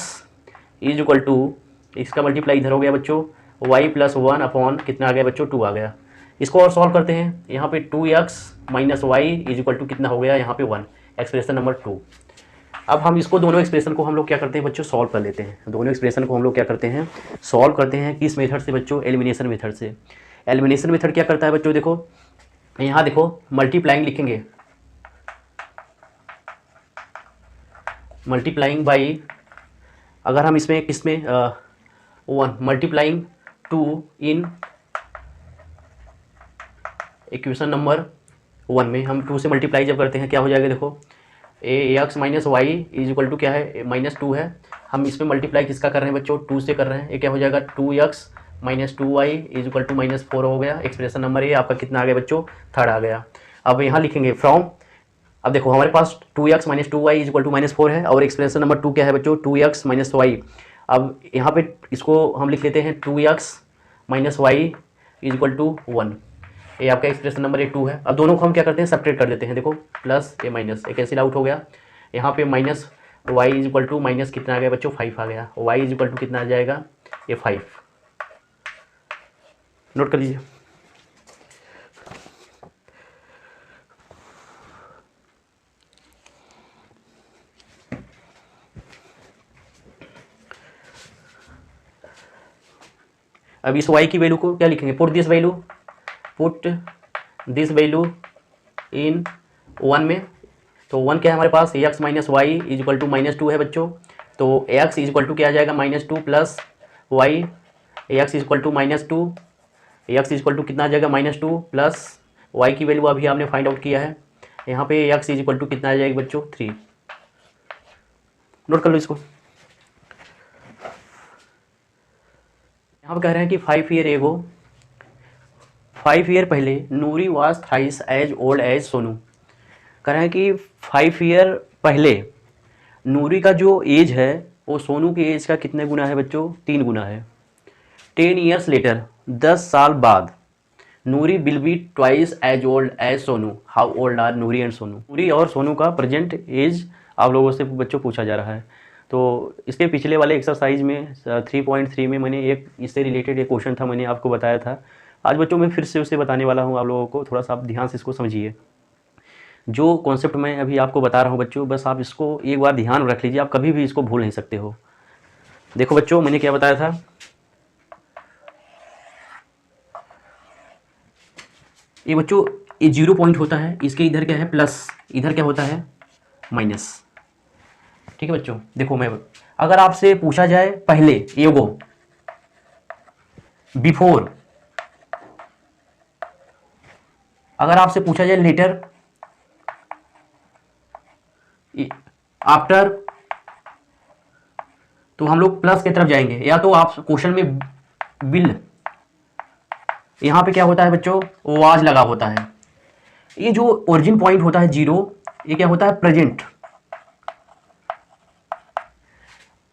इज इक्वल टू, इसका मल्टीप्लाई इधर हो गया बच्चों y + 1 अपॉन कितना आ गया बच्चों 2 आ गया। इसको और सॉल्व करते हैं। यहाँ पे 2x - y is equal to कितना हो गया यहाँ पे 1, एक्सप्रेशन नंबर 2। अब हम इसको दोनों एक्सप्रेशन को हम लोग क्या करते हैं बच्चों सॉल्व कर लेते हैं। दोनों एक्सप्रेशन को हम लोग क्या करते हैं सॉल्व करते हैं। किस मेथड से बच्चों, एलिमिनेशन मेथड से। एलिमिनेशन मेथड क्या करता है बच्चों, देखो यहाँ देखो मल्टीप्लाइंग लिखेंगे, मल्टीप्लाइंग बाई, अगर हम इसमें किसमें 1 मल्टीप्लाइंग 2 इन इक्वेशन नंबर 1 में हम 2 से मल्टीप्लाई जब करते हैं क्या हो जाएगा, देखो x - y is equal to क्या है -2 है। हम इसमें मल्टीप्लाई किसका कर रहे हैं बच्चों 2 से कर रहे हैं। ये क्या हो जाएगा 2x - 2y is equal to -4 हो गया। एक्सप्रेशन नंबर ये आपका कितना आ गया बच्चों 3rd आ गया। अब यहाँ लिखेंगे फ्रॉम, अब देखो हमारे पास 2x - 2y is equal to -4 है, और एक्सप्रेशन नंबर 2 क्या है बच्चों 2x - y। अब यहाँ पे इसको हम लिख लेते हैं 2x - y is equal to 1। ये आपका एक्सप्रेशन नंबर ए 2 है। अब दोनों को हम क्या करते हैं, सब्ट्रैक्ट कर देते हैं। देखो plus a minus, a cancel out हो गया। यहाँ पे minus y is equal to minus कितना आ गया बच्चों, 5 आ गया। y इज इक्वल टू कितना आ जाएगा, ये 5। नोट कर लीजिए। अब इस y की वैल्यू को क्या लिखेंगे, पुट दिस वैल्यू इन 1 में। तो 1 क्या है हमारे पास, x minus y is equal to -2 है बच्चों। तो x इज इक्वल टू क्या आ जाएगा, -2 plus y, x is equal to -2, x is equal to कितना आ जाएगा, -2 प्लस y की वैल्यू अभी आपने फाइंड आउट किया है। यहाँ पे x इज इक्वल टू कितना आ जाएगा बच्चों, 3। नोट कर लो इसको। यहाँ पे कह रहे हैं कि 5 ईयर एगो, 5 ईयर पहले Noori was thrice as old as Sonu. कह रहे हैं कि 5 ईयर पहले नूरी का जो एज है वो सोनू की एज का कितने गुना है बच्चों, 3 गुना है। 10 ईयर्स लेटर, 10 साल बाद Noori will be twice as old as Sonu. How old are Noori and Sonu. Noori और सोनू का प्रेजेंट एज आप लोगों से बच्चों पूछा जा रहा है। तो इसके पिछले वाले एक्सरसाइज में 3.3 में मैंने एक इससे रिलेटेड एक क्वेश्चन था, मैंने आपको बताया था। आज बच्चों मैं फिर से उसे बताने वाला हूँ आप लोगों को। थोड़ा सा आप ध्यान से इसको समझिए। जो कॉन्सेप्ट मैं अभी आपको बता रहा हूँ बच्चों, बस आप इसको एक बार ध्यान रख लीजिए, आप कभी भी इसको भूल नहीं सकते हो। देखो बच्चों मैंने क्या बताया था, ये बच्चों ये 0 पॉइंट होता है, इसके इधर क्या है प्लस, इधर क्या होता है माइनस। ठीक है बच्चों, देखो मैं अगर आपसे पूछा जाए पहले एगो, बिफोर, अगर आपसे पूछा जाए लेटर, आफ्टर, तो हम लोग प्लस की तरफ जाएंगे। या तो आप क्वेश्चन में विल, यहां पे क्या होता है बच्चों, वाज लगा होता है। ये जो ओरिजिन पॉइंट होता है 0, ये क्या होता है प्रेजेंट,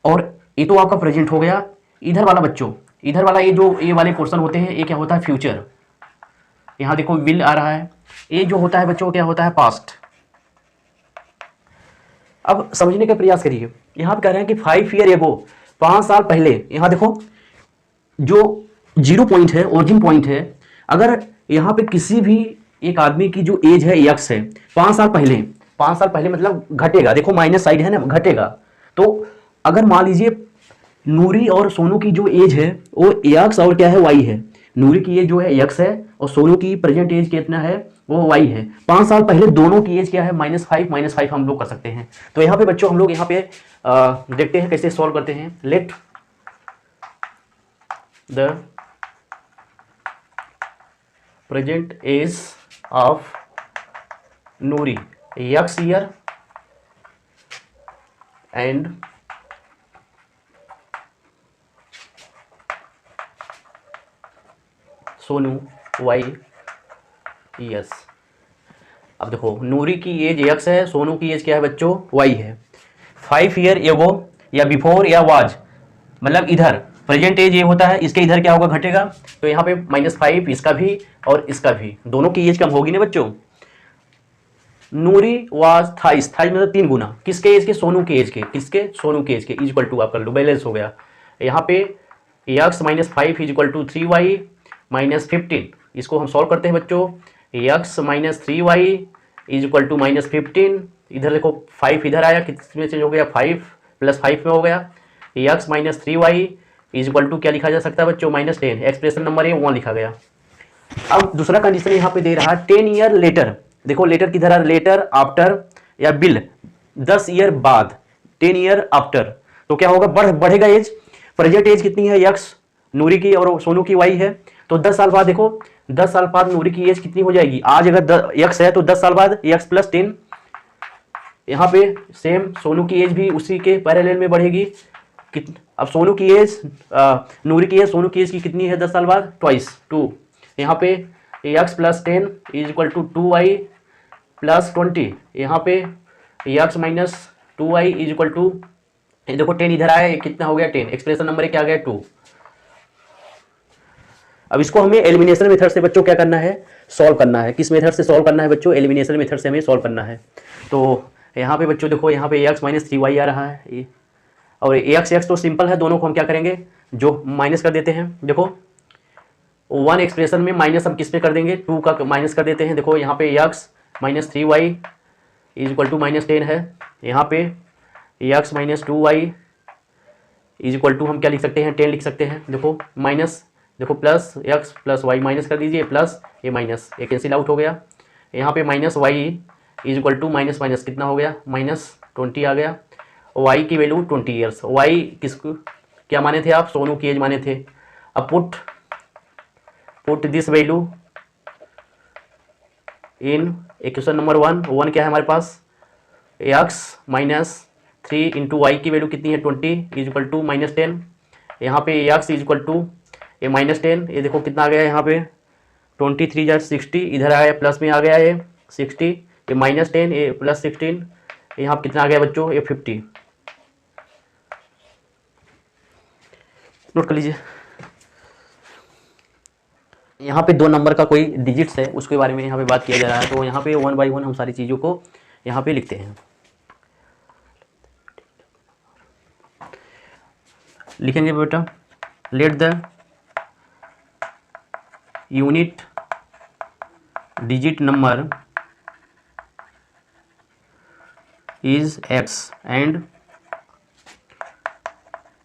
और ये तो आपका प्रेजेंट हो गया। इधर वाला बच्चों, इधर वाला ये जो ये वाले पोर्शन होते हैं, ये क्या होता है फ्यूचर। यहां देखो विल आ रहा है, ये जो होता है बच्चों क्या होता है पास्ट। अब समझने का प्रयास करिए। यहां पे कह रहे हैं कि 5 ईयर एगो, 5 साल पहले। यहां देखो जो 0 पॉइंट है, ओरिजिन पॉइंट है, अगर यहां पे किसी भी एक आदमी की जो एज है एक्स है, 5 साल पहले, 5 साल पहले मतलब घटेगा, देखो माइनस साइड है ना, घटेगा। तो अगर मान लीजिए नूरी और सोनू की जो एज है वो एक्स और क्या है वाई है। नूरी की एज जो है एक्स है और सोनू की प्रेजेंट एज कितना है वो वाई है। 5 साल पहले दोनों की एज क्या है, -5 हम लोग कर सकते हैं। तो यहाँ पे बच्चों हम लोग यहाँ पे देखते हैं कैसे सॉल्व करते हैं। Let the present age of Noori x year and Sonu y years. अब देखो नूरी की एज एक्स है, सोनू की एज क्या है बच्चों, वाई है। 5 ईयर एगो या बिफोर या वाज, मतलब इधर प्रेजेंट एज ये होता है, इसके इधर क्या होगा घटेगा। तो यहाँ पे -5 इसका भी और इसका भी, दोनों की एज कम होगी ना बच्चों। नूरी वाज थाइस, मतलब 3 गुना, किसके एज के, सोनू के एज के, किसके, सोनू के एज के, इक्वल टू आप कर लो, बैलेंस हो गया। यहाँ पे x -5 is equal to 3y -15, इसको हम सॉल्व करते हैं बच्चों। x -3y is equal to -15, इधर देखो 5 इधर आया, किसमें चेंज हो गया, 5 + 5 में हो गया। x -3y is equal to क्या लिखा जा सकता है बच्चों, -10। एक्सप्रेशन नंबर है 1 लिखा गया। अब दूसरा कंडीशन यहाँ पे दे रहा है 10 ईयर लेटर। देखो लेटर किधर है, लेटर, आफ्टर या बिल, 10 ईयर बाद, 10 ईयर आफ्टर। तो क्या होगा, बढ़ेगा एज। प्रेजेंट एज कितनी है, एक्स नूरी की और सोनू की वाई है। तो 10 साल बाद देखो, 10 साल बाद नूरी की एज कितनी हो जाएगी, आज अगर एक्स है तो 10 साल बाद एक्स + 10। यहाँ पे सेम सोनू की एज भी उसी के पैरेलल में बढ़ेगी। अब सोनू की एज, नूरी की एज सोनू की एज की कितनी है 10 साल बाद, ट्वाइस 2। यहाँ पे x + 10 is equal to 2y + 20। यहाँ पे x - 2y is equal to, देखो 10 इधर आया, कितना हो गया 10, एक्सप्रेशन नंबर क्या आ गया 2। अब इसको हमें एलिमिनेशन मेथड से बच्चों क्या करना है, सॉल्व करना है। किस मेथड से सॉल्व करना है बच्चों, एलिमिनेशन मेथड से हमें सॉल्व करना है। तो यहाँ पे बच्चों देखो, यहाँ पे ax माइनस 3y आ रहा है, और ax तो सिंपल है, दोनों को हम क्या करेंगे, जो माइनस कर देते हैं। देखो वन एक्सप्रेशन में माइनस हम किस पे कर देंगे, 2 का माइनस कर देते हैं। देखो यहाँ पे ax minus 3y is equal to minus 10 है, यहाँ पे ax minus 2y is equal to हम क्या लिख सकते हैं, 10 लिख सकते हैं। देखो माइनस, देखो plus x plus y minus कर दीजिए, प्लस ये माइनस, ये कैंसिल आउट हो गया। यहाँ पे minus y is equal to minus minus कितना हो गया, माइनस 20 आ गया। y की वैल्यू 20 ईयर्स, y किसको क्या माने थे आप, सोनू की एज माने थे। अब put this value in equation number 1 क्या है हमारे पास, x माइनस 3 इंटू वाई की वैल्यू कितनी है 20 इज इक्वल टू माइनस 10। यहाँ पे x इज इक्वल टू ये माइनस 10, ये देखो कितना आ गया यहाँ पे 23 जा 60, इधर आ गया प्लस में आ गया ये 60, ये माइनस 10, ये प्लस 16, यहाँ कितना आ गया बच्चों, ये 50। नोट कर लीजिए। यहाँ पे 2 नंबर का कोई डिजिट्स है, उसके बारे में यहाँ पे बात किया जा रहा है। तो यहाँ पे 1 बाई 1 हम सारी चीज़ों को यहाँ पे लिखते हैं। लिखेंगे बेटा, let the unit digit number is x and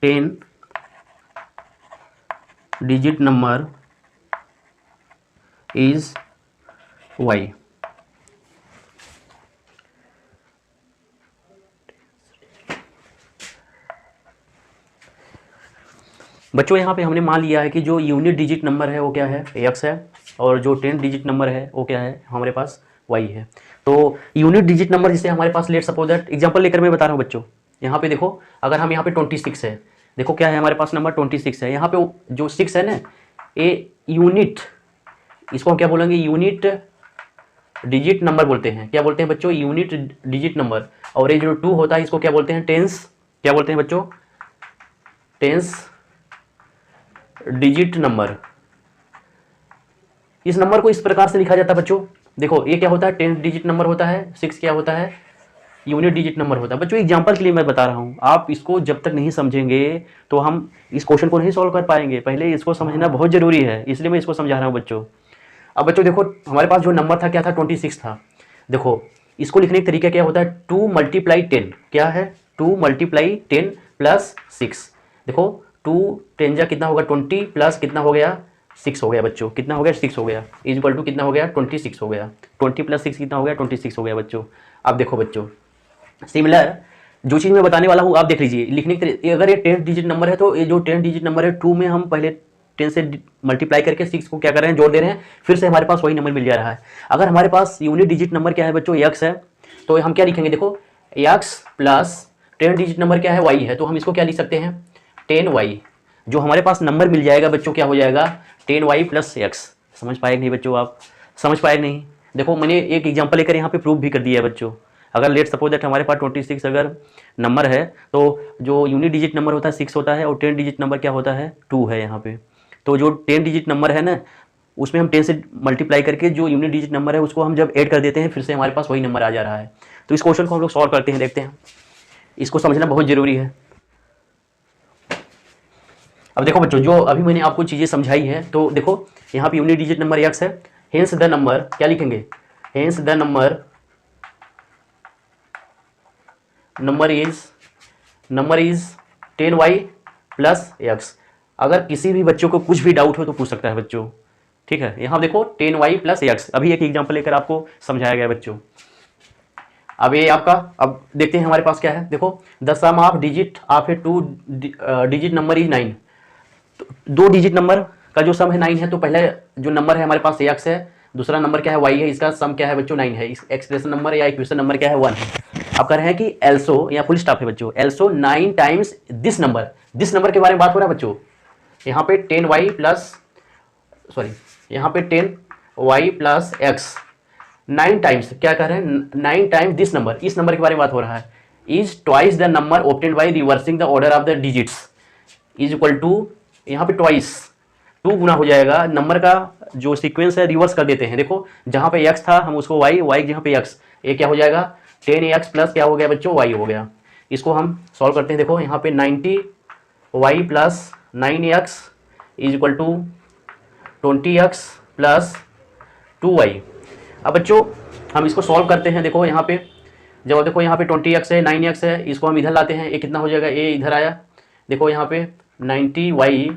10 digit number is y। बच्चों यहाँ पे हमने मान लिया है कि जो यूनिट डिजिट नंबर है वो क्या है, x है, और जो 10 डिजिट नंबर है वो क्या है, हमारे पास y है। तो यूनिट डिजिट नंबर जिसे हमारे पास, लेट सपोज दैट एग्जांपल लेकर मैं बता रहा हूँ बच्चों। यहाँ पे देखो, अगर हम यहाँ पे 26 है, देखो क्या है हमारे पास नंबर 26 है। यहाँ पे जो 6 है ना, ये यूनिट, इसको हम क्या बोलेंगे, यूनिट डिजिट नंबर बोलते हैं। क्या बोलते हैं बच्चों, यूनिट डिजिट नंबर। और ये जो 2 होता है इसको क्या बोलते हैं, टेंस, क्या बोलते हैं बच्चों, टेंस डिजिट नंबर। इस नंबर को इस प्रकार से लिखा जाता है बच्चों। देखो ये क्या होता है, 10 डिजिट नंबर होता है, 6 क्या होता है, यूनिट डिजिट नंबर होता है। बच्चों एग्जांपल के लिए मैं बता रहा हूँ, आप इसको जब तक नहीं समझेंगे तो हम इस क्वेश्चन को नहीं सॉल्व कर पाएंगे। पहले इसको समझना बहुत जरूरी है, इसलिए मैं इसको समझा रहा हूँ बच्चों। अब बच्चों देखो, हमारे पास जो नंबर था क्या था, 26 था। देखो इसको लिखने का तरीका क्या होता है, 2 मल्टीप्लाई 10, क्या है 2 मल्टीप्लाई 10 प्लस 6। देखो 2 10 जा कितना होगा 20, प्लस कितना हो गया 6 हो गया बच्चों, कितना हो गया 6 हो गया, इज इक्वल टू कितना हो गया 26 हो गया, 20 प्लस 6 कितना हो गया 26 हो गया बच्चों। अब देखो बच्चों, सिमिलर जो चीज़ मैं बताने वाला हूँ आप देख लीजिए। लिखने के अगर ये 10 डिजिट नंबर है तो ये जो 10 डिजिट नंबर है 2 में हम पहले 10 से मल्टीप्लाई करके 6 को क्या कर रहे हैं, जोड़ दे रहे हैं, फिर से हमारे पास वही नंबर मिल जा रहा है। अगर हमारे पास यूनिट डिजिट नंबर क्या है बच्चों, x है, तो हम क्या लिखेंगे, देखो x प्लस 10 डिजिट नंबर क्या है, y है, तो हम इसको क्या लिख सकते हैं 10y। जो हमारे पास नंबर मिल जाएगा बच्चों क्या हो जाएगा 10y प्लस x। समझ पाए नहीं बच्चों, आप समझ पाए नहीं। देखो मैंने एक एग्जांपल लेकर यहाँ पे प्रूफ भी कर दिया है बच्चों। अगर लेट सपोज दैट हमारे पास 26 अगर नंबर है तो जो यूनिट डिजिट नंबर होता है 6 होता है, और 10 डिजिट नंबर क्या होता है 2 है यहाँ पे। तो जो 10 डिजिट नंबर है ना, उसमें हम 10 से मल्टीप्लाई करके जो यूनिट डिजिट नंबर है उसको हम जब ऐड कर देते हैं, फिर से हमारे पास वही नंबर आ जा रहा है। तो इस क्वेश्चन को हम लोग सॉल्व करते हैं, देखते हैं। इसको समझना बहुत जरूरी है। अब देखो बच्चों, जो अभी मैंने आपको चीज़ें समझाई है, तो देखो यहाँ पे यूनिट डिजिट नंबर x है, हेंस द नंबर क्या लिखेंगे, hence the number is 10y plus x। अगर किसी भी बच्चों को कुछ भी डाउट हो तो पूछ सकता है बच्चों, ठीक है। यहाँ देखो 10y प्लस x, अभी एक एग्जांपल लेकर आपको समझाया गया बच्चों। अब ये आपका, अब देखते हैं हमारे पास क्या है। देखो the sum of digit of a 2 digit number is 9। तो 2 डिजिट नंबर का जो सम है 9 है, तो पहले जो नंबर है हमारे पास x है, दूसरा नंबर क्या है y है, इसका सम क्या है बच्चों 9 है। इस एक्सप्रेशन नंबर या इक्वेशन नंबर क्या है 1 है। अब कह रहे हैं कि एल्सो, या फुल स्टॉप है बच्चों, एल्सो 9 टाइम्स दिस नंबर के बारे में बात हो रहा है बच्चों। यहाँ पे 10y प्लस, सॉरी यहाँ पे 10y प्लस x 9 टाइम्स, क्या कह रहे हैं 9 टाइम्स दिस नंबर, इस नंबर के बारे में बात हो रहा है, is twice the number obtained by reversing the order of the digits, is equal to यहाँ पे ट्वाइस 2 गुना हो जाएगा, नंबर का जो सीक्वेंस है रिवर्स कर देते हैं। देखो जहाँ पे x था हम उसको y जहाँ पे x, ये क्या हो जाएगा 10x प्लस क्या हो गया बच्चों y हो गया। इसको हम सॉल्व करते हैं। देखो यहाँ पे 90y plus 9x is equal to 20x plus 2y। अब बच्चों हम इसको सॉल्व करते हैं। देखो यहाँ पे जब देखो यहाँ पे 20x है 9x है, इसको हम इधर लाते हैं, ये कितना हो जाएगा, ये इधर आया। देखो यहाँ पे 90y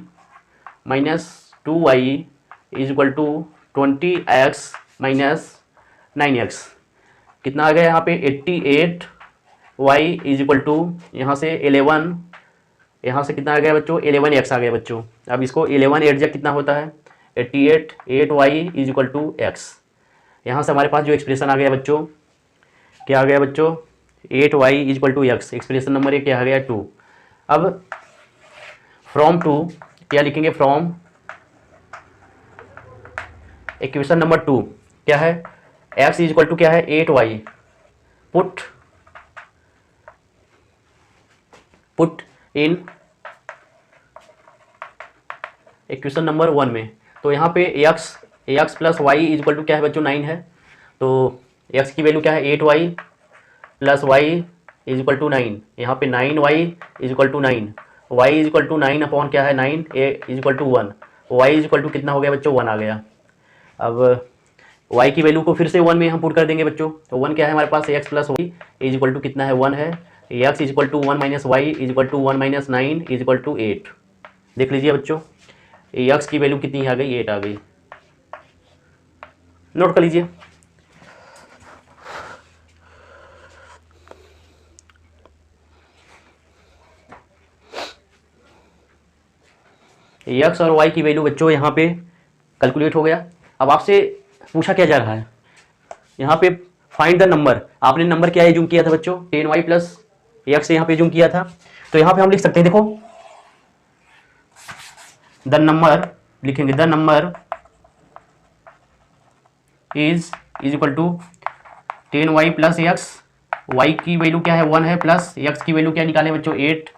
minus 2y is equal to 20x minus 9x, कितना आ गया यहाँ पे 88y इज इक्वल टू यहाँ से 11, यहाँ से कितना आ गया बच्चों 11x आ गया बच्चों। अब इसको 11 8 जा कितना होता है 88, 8y is equal to x। यहाँ से हमारे पास जो एक्सप्रेशन आ गया बच्चों, क्या आ गया बच्चों 8y is equal to x, expression number 1 क्या आ गया 2। अब फ्रॉम 2 क्या लिखेंगे, फ्रॉम इक्वेशन नंबर 2 क्या है x इज इक्वल टू क्या है 8y, put in equation number 1 में। तो यहाँ पे x plus y is equal to क्या है बच्चों 9 है, तो x की वैल्यू क्या है 8y plus y is equal to 9, यहाँ पे 9y is equal to 9, y is equal to 9 upon क्या है 9, a is equal to 1, y is equal to कितना हो गया बच्चों 1 आ गया। अब y की वैल्यू को फिर से 1 में हम पुट कर देंगे बच्चों, तो 1 क्या है हमारे पास x plus y is equal to कितना है 1 है, x is equal to 1 minus y is equal to 1 minus 9 is equal to 8। देख लीजिए बच्चों x की वैल्यू कितनी आ गई 8 आ गई, नोट कर लीजिए। x और y की वैल्यू बच्चों यहाँ पे कैलकुलेट हो गया। अब आपसे पूछा क्या जा रहा है, यहाँ पे फाइंड द नंबर, आपने नंबर क्या एज्यूम किया था बच्चों 10y प्लस x यहाँ पे एज्यूम किया था, तो यहाँ पे हम लिख सकते हैं। देखो द नंबर लिखेंगे, the number is equal to 10y plus x, y की वैल्यू क्या है 1 है, प्लस x की वैल्यू क्या निकाले बच्चों 8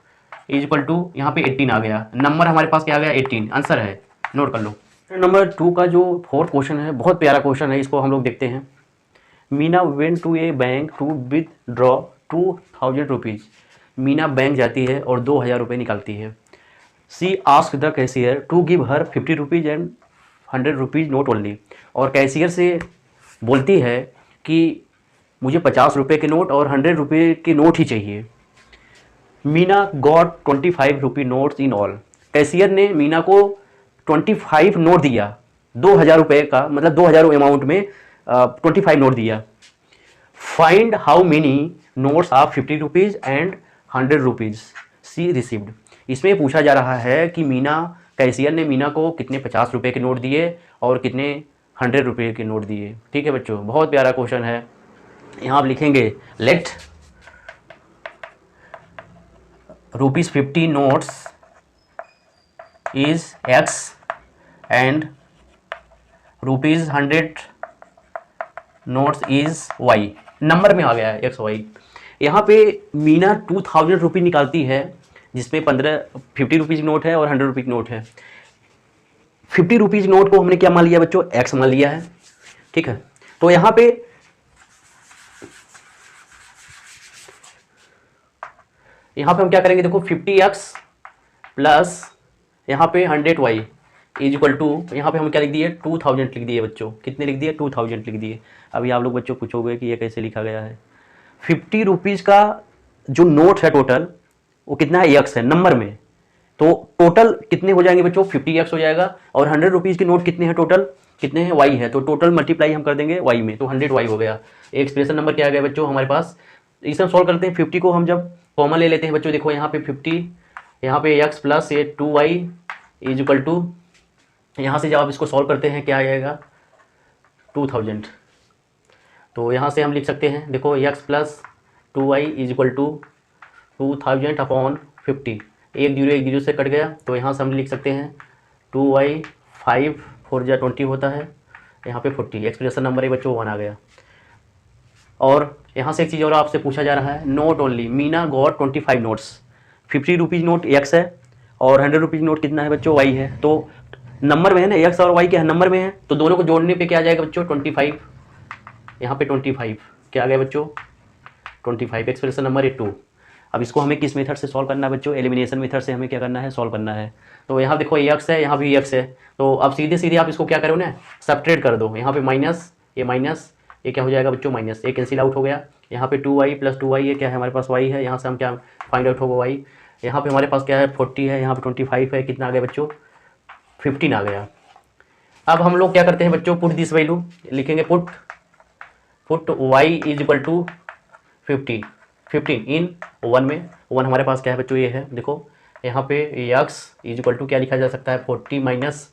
इज इक्वल टू यहाँ पे 18 आ गया। नंबर हमारे पास क्या आ गया 18, आंसर है, नोट कर लो। नंबर 2 का जो 4th क्वेश्चन है बहुत प्यारा क्वेश्चन है, इसको हम लोग देखते हैं। Meena went to a bank to withdraw 2000 rupees. Meena bank जाती है और 2000 रुपये निकालती है। She ask the cashier to give her 50 rupees and 100 rupees note only. और कैशियर से बोलती है कि मुझे 50 रुपये के नोट और 100 रुपये के नोट ही चाहिए। Meena got 25 rupee notes in all. Cashier ने मीना को 25 नोट दिया 2000 रुपये का, मतलब 2000 अमाउंट में 25 नोट दिया। Find how many notes of 50 rupees and 100 rupees she received. इसमें पूछा जा रहा है कि कैशियर ने मीना को कितने 50 रुपये के नोट दिए और कितने 100 रुपये के नोट दिए। ठीक है बच्चों, बहुत प्यारा क्वेश्चन है। यहाँ आप लिखेंगे let ₹50 notes is x and ₹100 notes is y। Number में आ गया है x y। यहाँ पे मीना 2000 रुपये निकालती है, जिसमें 50 रुपीज़ नोट है और 100 रुपये नोट है। 50 रुपीज़ नोट को हमने क्या मान लिया बच्चों x मान लिया है। ठीक है, तो यहाँ पे हम क्या करेंगे, देखो 50x प्लस यहाँ पे 100y इज इक्वल टू, यहाँ पे हम क्या लिख दिए 2000 लिख दिए बच्चों। कितने लिख दिए 2000 लिख दिए। अभी आप लोग बच्चों पूछोगे कि ये कैसे लिखा गया है। 50 रुपीज़ का जो नोट है टोटल वो कितना है x है नंबर में, तो टोटल कितने हो जाएंगे बच्चों 50x हो जाएगा। और 100 रुपीज़ के नोट कितने हैं टोटल, कितने हैं y है, तो टोटल मल्टीप्लाई हम कर देंगे y में, तो 100y हो गया। एक्सप्रेशन नंबर क्या आ गया बच्चों हमारे पास। इसे हम सॉल्व करते हैं। 50 को हम जब कॉमन ले लेते हैं बच्चों, देखो यहाँ पे 50, यहाँ पे x प्लस ये 2y इज इक्वल टू, यहाँ से जब आप इसको सॉल्व करते हैं क्या आ जाएगा 2000। तो यहाँ से हम लिख सकते हैं, देखो x plus 2y is equal to 2000 upon 50, एक जीरो से कट गया, तो यहाँ से हम लिख सकते हैं 2y 5 4 जा 20 होता है, यहाँ पे 40। एक्सप्रेशन नंबर 1 बच्चों 1 आ गया। और यहाँ से एक चीज़ और आपसे पूछा जा रहा है, note only Meena got 25 notes. 50 rupees note x है और 100 रुपीज़ नोट कितना है बच्चों y है। तो नंबर में है ना, एक्स और वाई क्या है, नंबर में है, तो दोनों को जोड़ने पे क्या आ जाएगा बच्चों 25, यहाँ पे 25 क्या आ गया बच्चों 25, एक्सप्रेशन नंबर 2। अब इसको हमें किस मेथड से सॉल्व करना है बच्चों, एलिमिनेशन मेथड से हमें क्या करना है, सॉल्व करना है। तो यहाँ देखो एक्स है, यहाँ भी एक्स है, तो अब सीधे सीधे आप इसको क्या करो ना, सब्ट्रैक्ट कर दो। यहाँ पे माइनस, ये क्या हो जाएगा बच्चों माइनस, ये कैंसिल आउट हो गया। यहाँ पे 2y प्लस 2y, ये क्या है हमारे पास y है, यहाँ से हम क्या फाइंड आउट होगा y। यहाँ पे हमारे पास क्या है 40 है, यहाँ पे 25 है, कितना आ गया बच्चों 15 आ गया। अब हम लोग क्या करते हैं बच्चों, पुट दिस वैल्यू लिखेंगे, put y is equal to 15 in 1 में, 1 हमारे पास क्या है बच्चों ये है, देखो यहाँ पे x इज इक्वल टू क्या लिखा जा सकता है 40 माइनस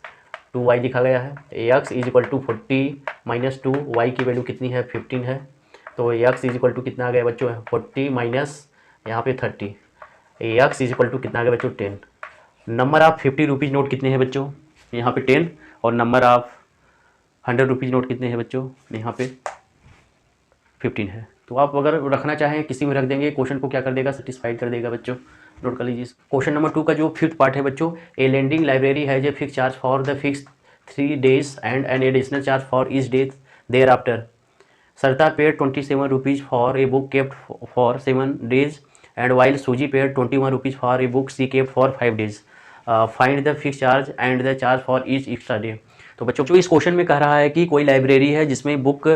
2y लिखा गया है। x is equal to 40 minus 2, y की वैल्यू कितनी है 15 है, तो x इज इक्वल टू कितना आ गया बच्चों 40 माइनस यहाँ पे 30, x इज इक्वल टू कितना आ गया बच्चों 10। नंबर ऑफ 50 रुपीज़ नोट कितने हैं बच्चों, यहाँ पे 10, और नंबर ऑफ 100 रुपीज़ नोट कितने हैं बच्चों, यहाँ पे 15 है। तो आप अगर रखना चाहें किसी में रख देंगे, क्वेश्चन को क्या कर देगा, सेटिस्फाइड कर देगा बच्चों। नोट कर लीजिए। क्वेश्चन नंबर 2 का जो 5th पार्ट है बच्चों, a lending library has a fix charge for the fix 3 days and an additional charge for each day thereafter. Sarita paid 27 rupees for a book kept for 7 days and while Suji paid 21 rupees for a book she kept for 5 days. Find the fixed charge and the charge for each extra day. तो बच्चों जो इस question में कह रहा है कि कोई लाइब्रेरी है जिसमें बुक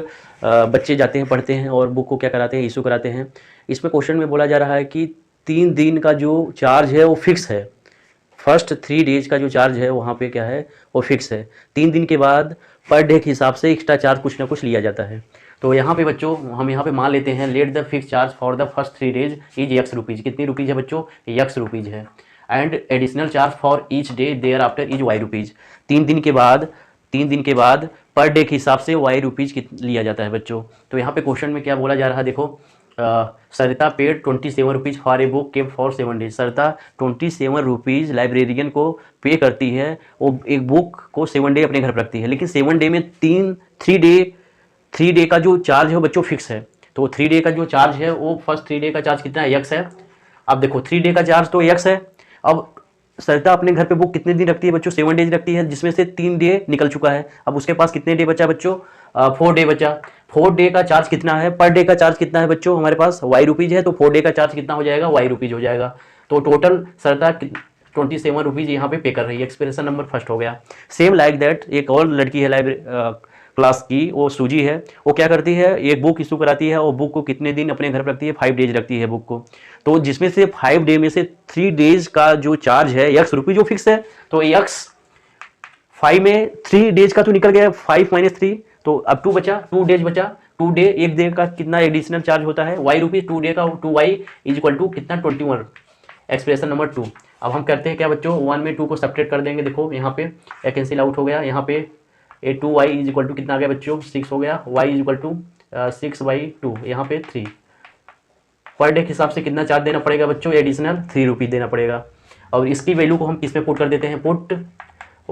बच्चे जाते हैं पढ़ते हैं और बुक को क्या कराते हैं, इशू कराते हैं। इसमें क्वेश्चन में बोला जा रहा है कि 3 दिन का जो चार्ज है वो फिक्स है, फर्स्ट 3 days का जो चार्ज है वहाँ पे क्या है वो फिक्स है। 3 दिन के बाद पर डे के हिसाब से एक्स्ट्रा चार्ज कुछ ना कुछ लिया जाता है। तो यहाँ पे बच्चों हम यहाँ पे मान लेते हैं let the fix charge for the first 3 days is x rupees. कितनी रुपीज़ है बच्चों, एक्स रुपीज़ है। And additional charge for each day thereafter is y rupees. 3 दिन के बाद पर डे के हिसाब से वाई रुपीज़ लिया जाता है बच्चों। तो यहाँ पे क्वेश्चन में क्या बोला जा रहा है, देखो Sarita paid 27 rupees for a book kept for 7 days। Sarita 27 rupees librarian को पे करती है, वो एक बुक को 7 डे अपने घर पर रखती है, लेकिन 7 डे में 3 डे का जो चार्ज है वो बच्चों फिक्स है। तो 3 डे का जो चार्ज है वो फर्स्ट 3 डे का चार्ज कितना है, एक्स है। अब देखो 3 डे का चार्ज तो एक्स है। अब सरिता अपने घर पे बुक कितने दिन रखती है बच्चों, 7 days रखती है, जिसमें से 3 डे निकल चुका है। अब उसके पास कितने डे बचा बच्चों, 4 डे बचा। 4 डे का चार्ज कितना है, पर डे का चार्ज कितना है बच्चों, हमारे पास वाई रुपीज़ है, तो 4 डे का चार्ज कितना हो जाएगा, वाई रुपीज़ हो जाएगा। तो टोटल सरिता 27 रुपीज़ यहाँ पे कर रही है। एक्सप्रेशन नंबर फर्स्ट हो गया। सेम लाइक दैट एक और लड़की है लाइब्रेरी क्लास की, वो सूजी है, वो क्या करती है एक बुक इशू कराती है, और बुक को कितने दिन अपने घर पर रखती है, 5 days रखती है बुक को। तो जिसमें से 5 डे में से 3 days का जो चार्ज है एक्स रुपये जो फिक्स है, तो एक्स 5 में 3 days का तो निकल गया 5 - 3, तो अब 2 बचा, 2 days बचा। 2 डे, एक डे का कितना एडिशनल चार्ज होता है वाई रुपीज़, 2 डे का 2y इज इक्वल टू कितना 21। Expression number 2। अब हम करते हैं क्या बच्चों, 1 में 2 को सब्ट्रैक्ट कर देंगे। देखो यहाँ पे कैंसिल आउट हो गया, यहाँ पे 2y इज इक्वल टू कितना आ गया बच्चों 6 हो गया, y इज इक्वल टू 6/2, यहाँ पे 3। पर डे के हिसाब से कितना चार्ज देना पड़ेगा बच्चों, एडिशनल 3 रुपीज़ देना पड़ेगा। और इसकी वैल्यू को हम किस में पुट कर देते हैं, put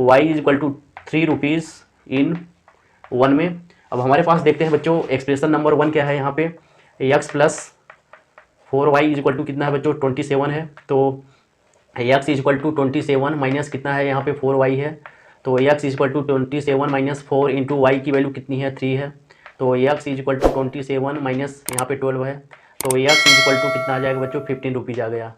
y is equal to 3 rupees in 1 में। अब हमारे पास देखते हैं बच्चों एक्सप्रेशन नंबर 1 क्या है, यहाँ पे x plus 4y is equal to कितना है बच्चों 27 है। तो x is equal to 27 minus कितना है, यहाँ पे 4y है, तो x is equal to 27 minus 4 into y की वैल्यू कितनी है 3 है। तो x is equal to 27 minus यहाँ पे 12 है, तो x इज इक्वल टू कितना आ जाएगा बच्चों 15 रुपीज़ आ गया।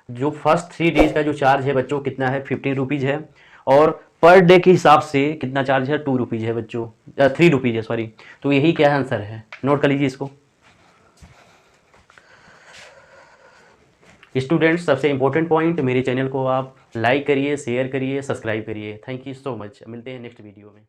जो फर्स्ट 3 days का जो चार्ज है बच्चों कितना है 15 रुपीज़ है, और पर डे के हिसाब से कितना चार्ज है 2 रुपीज़ है बच्चों, 3 रुपीज़ है सॉरी। तो यही क्या आंसर है, नोट कर लीजिए इसको। स्टूडेंट्स सबसे इंपॉर्टेंट पॉइंट, मेरे चैनल को आप लाइक करिए, शेयर करिए, सब्सक्राइब करिए। Thank you so much. मिलते हैं नेक्स्ट वीडियो में।